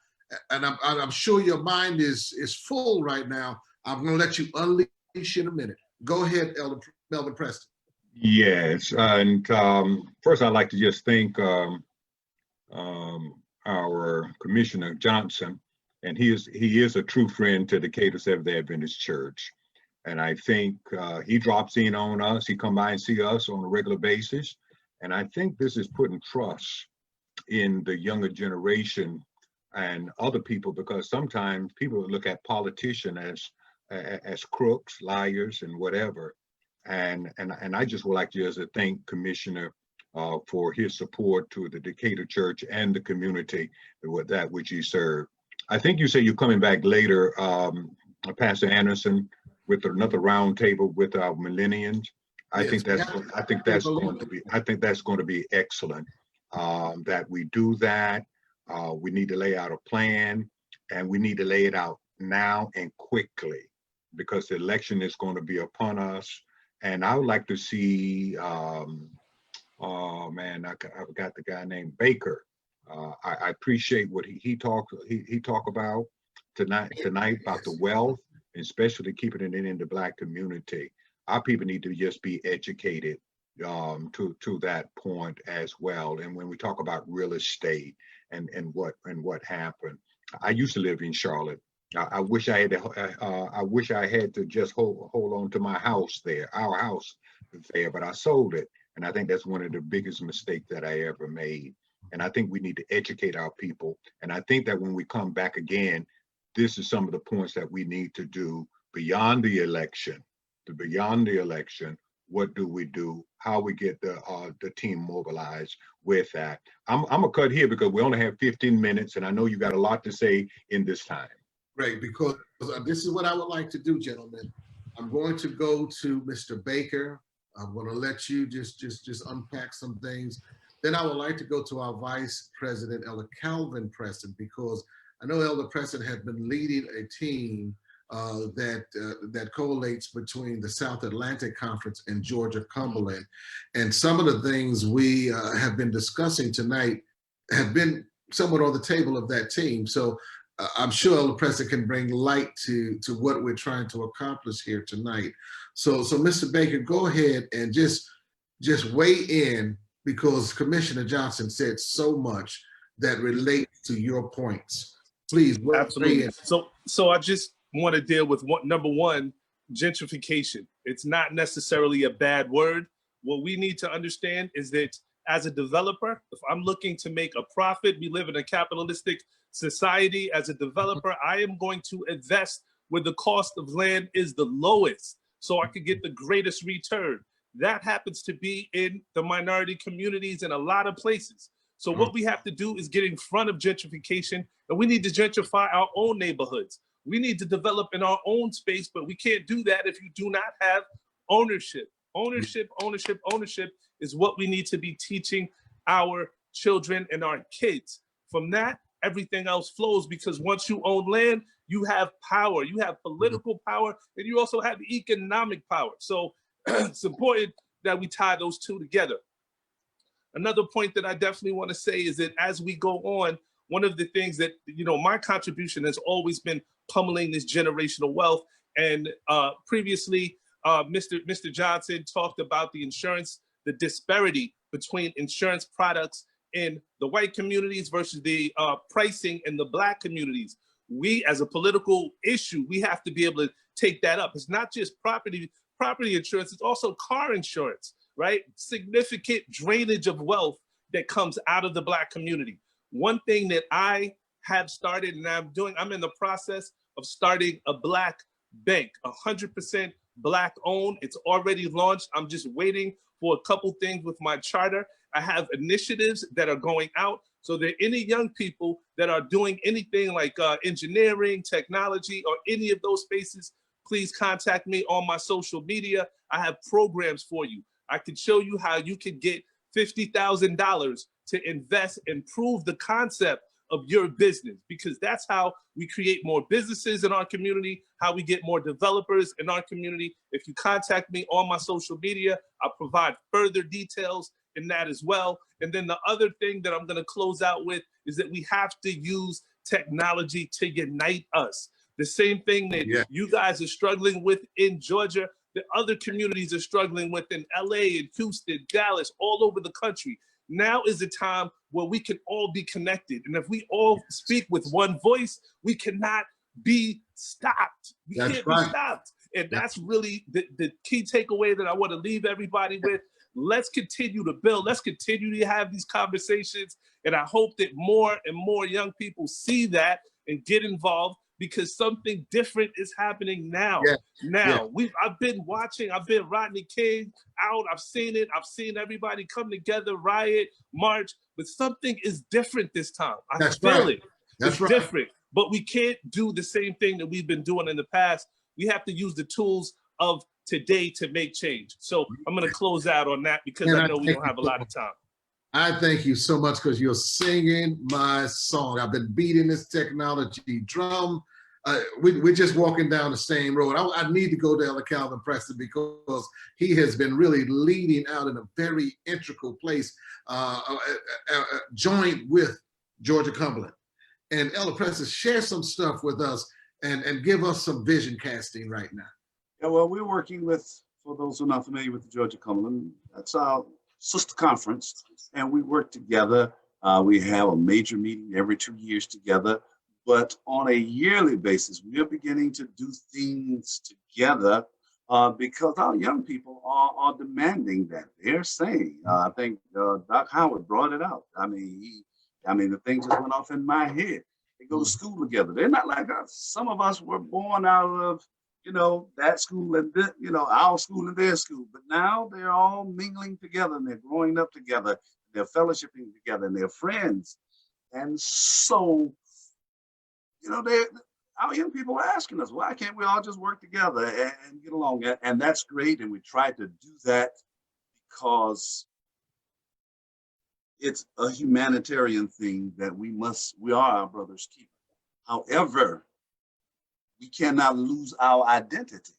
and I'm sure your mind is full right now. I'm gonna let you unleash in a minute. Go ahead, Elder Melvin Preston. Yes, and first I'd like to just thank our Commissioner Johnson, and he is a true friend to the Decatur Seventh Adventist Church, and I think he drops in on us. He come by and see us on a regular basis, and I think this is putting trust in the younger generation and other people, because sometimes people look at politicians as crooks, liars, and whatever. And I just would like to just thank Commissioner for his support to the Decatur Church and the community with that which he served. I think you say you're coming back later, Pastor Anderson, with another roundtable with our millennials. I think that's going to be excellent. That we do that. We need to lay out a plan, and we need to lay it out now and quickly, because the election is going to be upon us. And I would like to see, oh man, I forgot the guy named Baker. I appreciate what he talked about tonight about the wealth, especially keeping it in the Black community. Our people need to just be educated to that point as well. And when we talk about real estate and what happened, I used to live in Charlotte. I wish I had to just hold on to my house there, our house there, but I sold it. And I think that's one of the biggest mistakes that I ever made. And I think we need to educate our people. And I think that when we come back again, this is some of the points that we need to do beyond the election. What do we do? How we get the team mobilized with that? I'm gonna cut here because we only have 15 minutes, and I know you got a lot to say in this time. Great, because this is what I would like to do, gentlemen. I'm going to go to Mr. Baker. I'm going to let you just unpack some things. Then I would like to go to our Vice President, Elder Calvin Preston, because I know Elder Preston has been leading a team that collates between the South Atlantic Conference and Georgia Cumberland. And some of the things we have been discussing tonight have been somewhat on the table of that team. So I'm sure Elder Preston can bring light to what we're trying to accomplish here tonight. So Mr. Baker, go ahead and just weigh in, because Commissioner Johnson said so much that relates to your points. Please. Absolutely. So I just want to deal with number one, gentrification. It's not necessarily a bad word. What we need to understand is that as a developer, if I'm looking to make a profit, we live in a capitalistic society. As a developer, I am going to invest where the cost of land is the lowest so I could get the greatest return. That happens to be in the minority communities in a lot of places. So what we have to do is get in front of gentrification, and we need to gentrify our own neighborhoods. We need to develop in our own space, but we can't do that if you do not have ownership. Ownership, ownership, ownership is what we need to be teaching our children and our kids. From that, everything else flows, because once you own land, you have power, you have political power, and you also have economic power. So it's important that we tie those two together. Another point that I definitely want to say is that as we go on, one of the things that, you know, my contribution has always been pummeling this generational wealth. And previously, Mr. Johnson talked about the insurance, the disparity between insurance products in the white communities versus the pricing in the Black communities. We, as a political issue, we have to be able to take that up. It's not just property insurance, it's also car insurance, right? Significant drainage of wealth that comes out of the Black community. One thing that I have started and I'm in the process of starting a Black bank, 100% Black owned. It's already launched. I'm just waiting for a couple things with my charter. I have initiatives that are going out. So there are any young people that are doing anything like engineering, technology, or any of those spaces, please contact me on my social media. I have programs for you. I can show you how you can get $50,000 to invest and prove the concept of your business, because that's how we create more businesses in our community, how we get more developers in our community. If you contact me on my social media, I'll provide further details in that as well. And then the other thing that I'm going to close out with is that we have to use technology to unite us. The same thing that you guys are struggling with in Georgia, the other communities are struggling with in LA and Houston, Dallas, all over the country. Now is the time where we can all be connected. And if we all speak with one voice, we cannot be stopped. We can't be stopped. And that's really the key takeaway that I want to leave everybody with. Let's continue to build. Let's continue to have these conversations. And I hope that more and more young people see that and get involved, because something different is happening now. I've been watching, I've been Rodney King out, I've seen it, I've seen everybody come together, riot, march, but something is different this time. I feel it. It's different, but we can't do the same thing that we've been doing in the past. We have to use the tools of today to make change. So I'm gonna close out on that, because I know we don't have a lot of time. I thank you so much, because you're singing my song. I've been beating this technology drum. We're just walking down the same road. I need to go down to Calvin Preston, because he has been really leading out in a very integral place, joined with Georgia Cumberland. And Elder Preston, share some stuff with us and give us some vision casting right now. Yeah, well, we're working with, for those who are not familiar with the Georgia Cumberland, that's our sister conference, and we work together. We have a major meeting every 2 years together, but on a yearly basis, we are beginning to do things together because our young people are demanding that. They're saying, I think Doc Howard brought it out. I mean, the thing just went off in my head. They go to school together. They're not like us. Some of us were born out of, that school and this, our school and their school. But now they're all mingling together, and they're growing up together, they're fellowshipping together, and they're friends. And so, our young people are asking us, why can't we all just work together and get along? And that's great. And we try to do that because it's a humanitarian thing that we are our brother's keeper. However, we cannot lose our identity,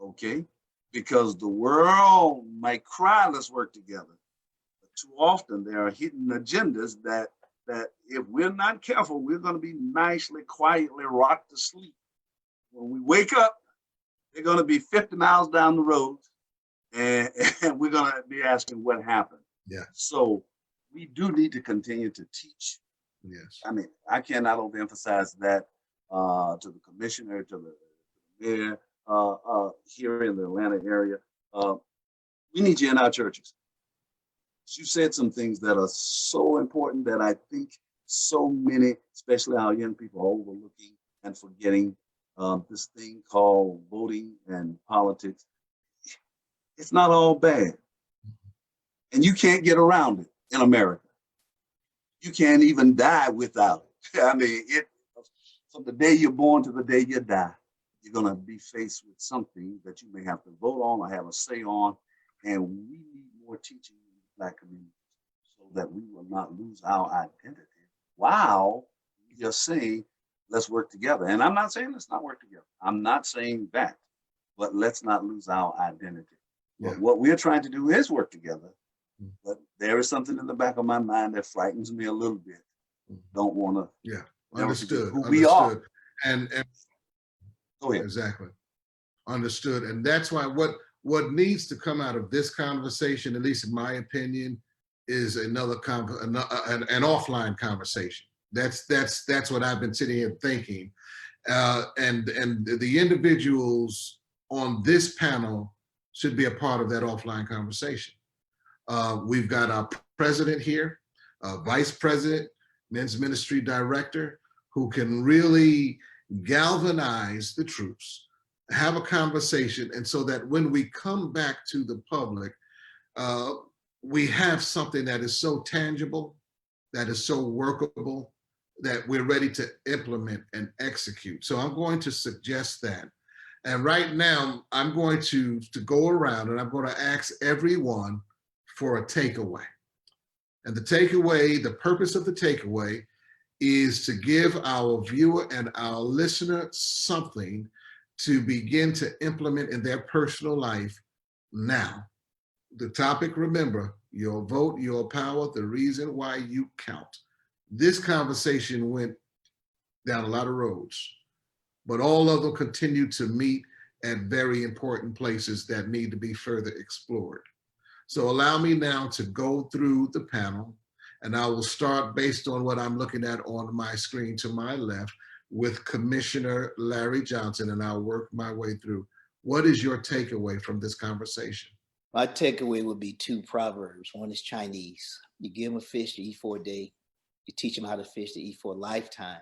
okay? Because the world might cry, let's work together. But too often there are hidden agendas that if we're not careful, we're gonna be nicely, quietly rocked to sleep. When we wake up, they're gonna be 50 miles down the road, and we're gonna be asking what happened. So we do need to continue to teach. I mean, I cannot overemphasize that to the commissioner, to the mayor here in the Atlanta area. We need you in our churches. You said some things that are so important that I think so many, especially our young people, are overlooking and forgetting this thing called voting and politics. It's not all bad. And you can't get around it in America. You can't even die without it. I mean, from the day you're born to the day you die, you're going to be faced with something that you may have to vote on or have a say on. And we need more teaching in the Black community so that we will not lose our identity while we are saying, let's work together. And I'm not saying let's not work together. I'm not saying that, but let's not lose our identity. Yeah. But what we're trying to do is work together. But there is something in the back of my mind that frightens me a little bit. Don't want to. Yeah, understood. Who we are. And Go ahead. Exactly. Understood. And that's why what needs to come out of this conversation, at least in my opinion, is an offline conversation. That's what I've been sitting here thinking. And the individuals on this panel should be a part of that offline conversation. We've got our president here, vice president, men's ministry director, who can really galvanize the troops, have a conversation, and so that when we come back to the public, we have something that is so tangible, that is so workable, that we're ready to implement and execute. So I'm going to suggest that. And right now, I'm going to go around and I'm going to ask everyone for a takeaway. And the takeaway, the purpose of the takeaway is to give our viewer and our listener something to begin to implement in their personal life now. The topic, remember, your vote, your power, the reason why you count. This conversation went down a lot of roads, but all of them continue to meet at very important places that need to be further explored. So allow me now to go through the panel, and I will start based on what I'm looking at on my screen to my left with Commissioner Larry Johnson, and I'll work my way through. What is your takeaway from this conversation? My takeaway would be two proverbs. One is Chinese. You give them a fish to eat for a day. You teach them how to fish to eat for a lifetime.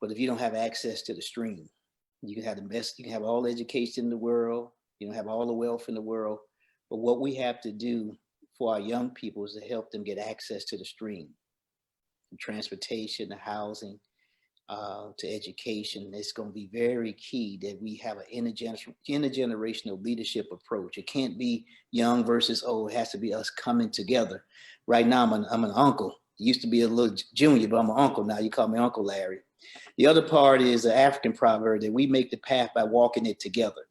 But if you don't have access to the stream, you can have the best, you can have all the education in the world, you can have all the wealth in the world. But what we have to do for our young people is to help them get access to the stream, from transportation to housing, to education. It's going to be very key that we have an intergenerational leadership approach. It can't be young versus old. It has to be us coming together. Right now, I'm an uncle. Used to be a little junior, but I'm an uncle now. You call me Uncle Larry. The other part is the African proverb that we make the path by walking it together.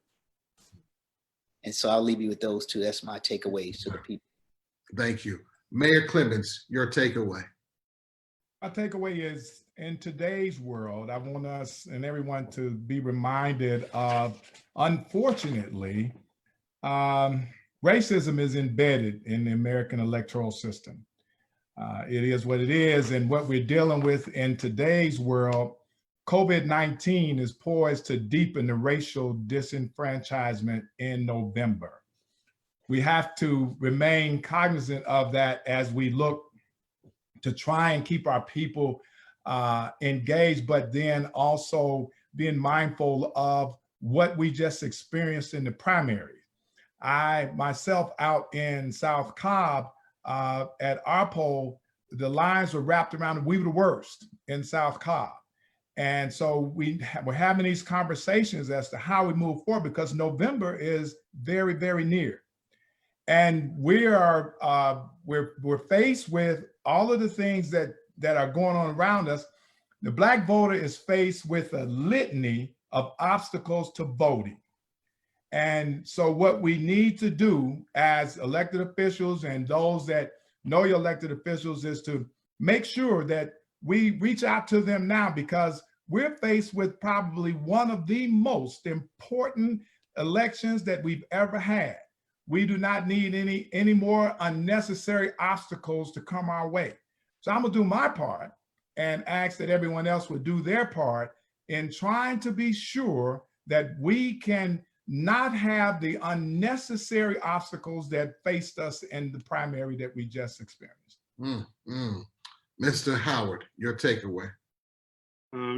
And so I'll leave you with those two. That's my takeaways to the people. Thank you. Mayor Clements, your takeaway. My takeaway is, in today's world, I want us and everyone to be reminded of, unfortunately, racism is embedded in the American electoral system. It is what it is, and what we're dealing with in today's world, COVID-19 is poised to deepen the racial disenfranchisement in November. We have to remain cognizant of that as we look to try and keep our people engaged, but then also being mindful of what we just experienced in the primary. I myself out in South Cobb, at our poll, the lines were wrapped around, we were the worst in South Cobb. And so we're having these conversations as to how we move forward, because November is very, very near. And we're faced with all of the things that are going on around us. The Black voter is faced with a litany of obstacles to voting. And so what we need to do as elected officials and those that know your elected officials is to make sure that we reach out to them now, because we're faced with probably one of the most important elections that we've ever had. We do not need any more unnecessary obstacles to come our way. So I'm gonna do my part and ask that everyone else would do their part in trying to be sure that we can not have the unnecessary obstacles that faced us in the primary that we just experienced. Mr. Howard, your takeaway.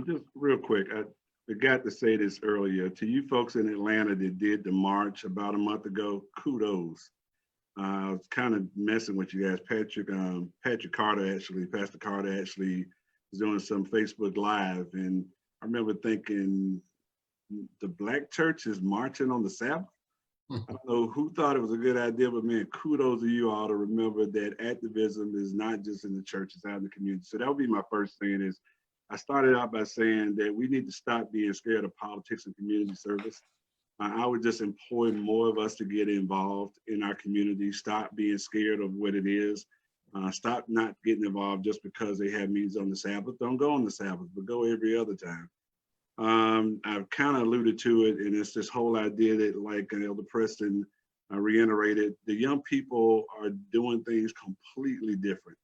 Just real quick, I forgot to say this earlier. To you folks in Atlanta that did the march about a month ago, kudos. I was kind of messing with you guys. Pastor Carter actually was doing some Facebook Live, and I remember thinking, the Black church is marching on the Sabbath. I don't know who thought it was a good idea, but man, kudos to you all to remember that activism is not just in the church, it's out in the community. So that would be my first thing is, I started out by saying that we need to stop being scared of politics and community service. I would just employ more of us to get involved in our community, stop being scared of what it is, stop not getting involved just because they have meetings on the Sabbath. Don't go on the Sabbath, but go every other time. I've kind of alluded to it, and it's this whole idea that, like Elder Preston reiterated, the young people are doing things completely different.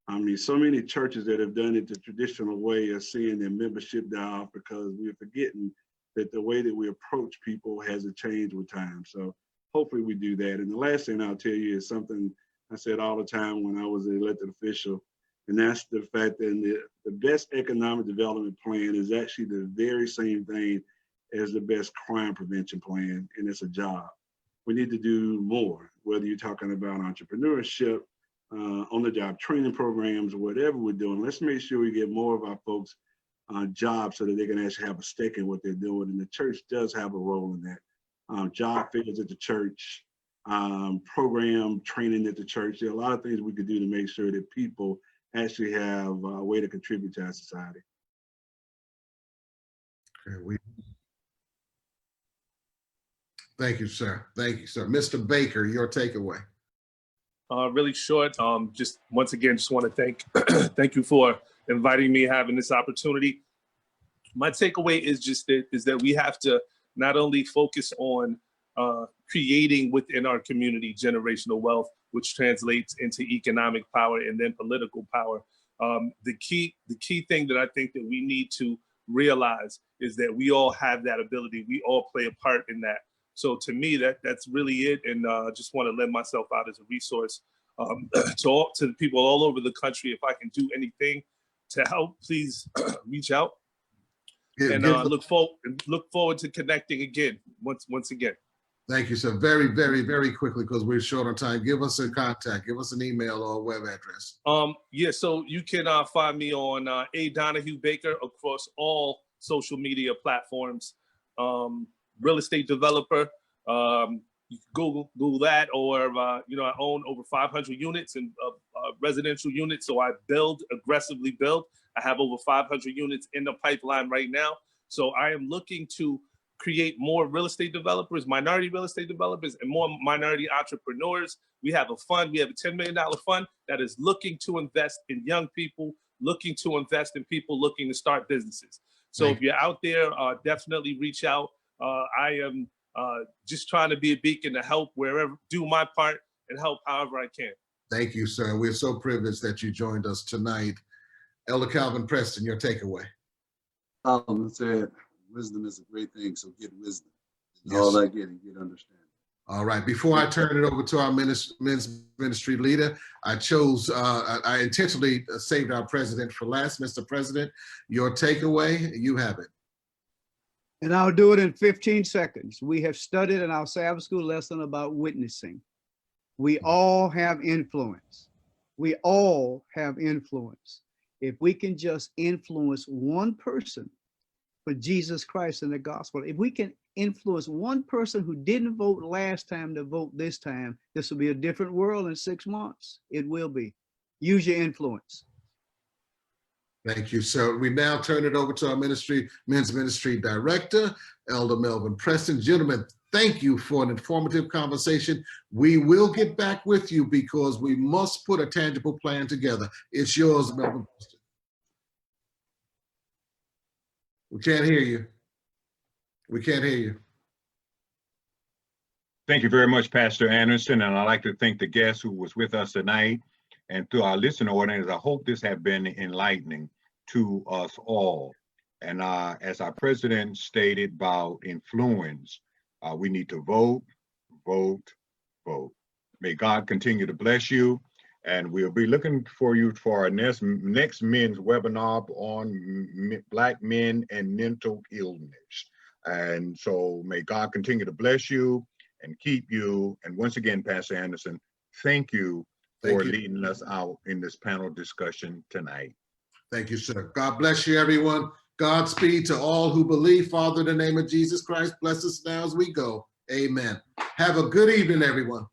I mean, so many churches that have done it the traditional way are seeing their membership die off because we're forgetting that the way that we approach people hasn't changed with time. So hopefully we do that. And the last thing I'll tell you is something I said all the time when I was an elected official, and that's the fact that the best economic development plan is actually the very same thing as the best crime prevention plan, and it's a job. We need to do more, whether you're talking about entrepreneurship, on-the-job training programs, or whatever we're doing. Let's make sure we get more of our folks jobs so that they can actually have a stake in what they're doing. And the church does have a role in that. Job fairs at the church, program training at the church. There are a lot of things we could do to make sure that people actually have a way to contribute to our society. Okay, thank you, sir. Thank you, sir. Mr. Baker, your takeaway. Really short. Just once again, just want to thank you for inviting me, having this opportunity. My takeaway is just that we have to not only focus on creating within our community generational wealth, which translates into economic power and then political power. The key thing that I think that we need to realize is that we all have that ability. We all play a part in that. So to me, that's really it. And just want to lend myself out as a resource to the people all over the country. If I can do anything to help, please reach out. Look forward to connecting again, once again. Thank you, sir. Very, very, very quickly, because we're short on time. Give us a contact, give us an email or a web address. Yeah, so you can find me on A. Donahue Baker across all social media platforms. Real estate developer. You can Google that, or I own over 500 units in residential units. So I aggressively build. I have over 500 units in the pipeline right now. So I am looking to create more real estate developers, minority real estate developers, and more minority entrepreneurs. We have a fund. We have a $10 million fund that is looking to invest in young people, looking to invest in people looking to start businesses. So if you're out there, definitely reach out. I am just trying to be a beacon to help wherever, do my part and help however I can. Thank you, sir. We're so privileged that you joined us tonight. Elder Calvin Preston, your takeaway. Said, wisdom is a great thing, so get wisdom. Yes. All I get and get understanding. All right. Before I turn it over to our men's ministry leader, I intentionally saved our president for last. Mr. President, your takeaway, you have it. And I'll do it in 15 seconds. We have studied in our Sabbath school lesson about witnessing. We all have influence. We all have influence. If we can just influence one person for Jesus Christ and the gospel, if we can influence one person who didn't vote last time to vote this time, this will be a different world in 6 months. It will be. Use your influence. Thank you, sir. We now turn it over to our men's ministry director, Elder Melvin Preston. Gentlemen, thank you for an informative conversation. We will get back with you because we must put a tangible plan together. It's yours, Melvin Preston. We can't hear you. We can't hear you. Thank you very much, Pastor Anderson. And I'd like to thank the guest who was with us tonight. And to our listener audience, I hope this has been enlightening to us all. And as our president stated about influence, We need to vote, vote, vote. May God continue to bless you. And we'll be looking for you for our next men's webinar on Black men and mental illness. And so may God continue to bless you and keep you. And once again, Pastor Anderson, thank you for leading us out in this panel discussion tonight. Thank you, sir. God bless you, everyone. Godspeed to all who believe. Father, in the name of Jesus Christ, bless us now as we go. Amen. Have a good evening, everyone.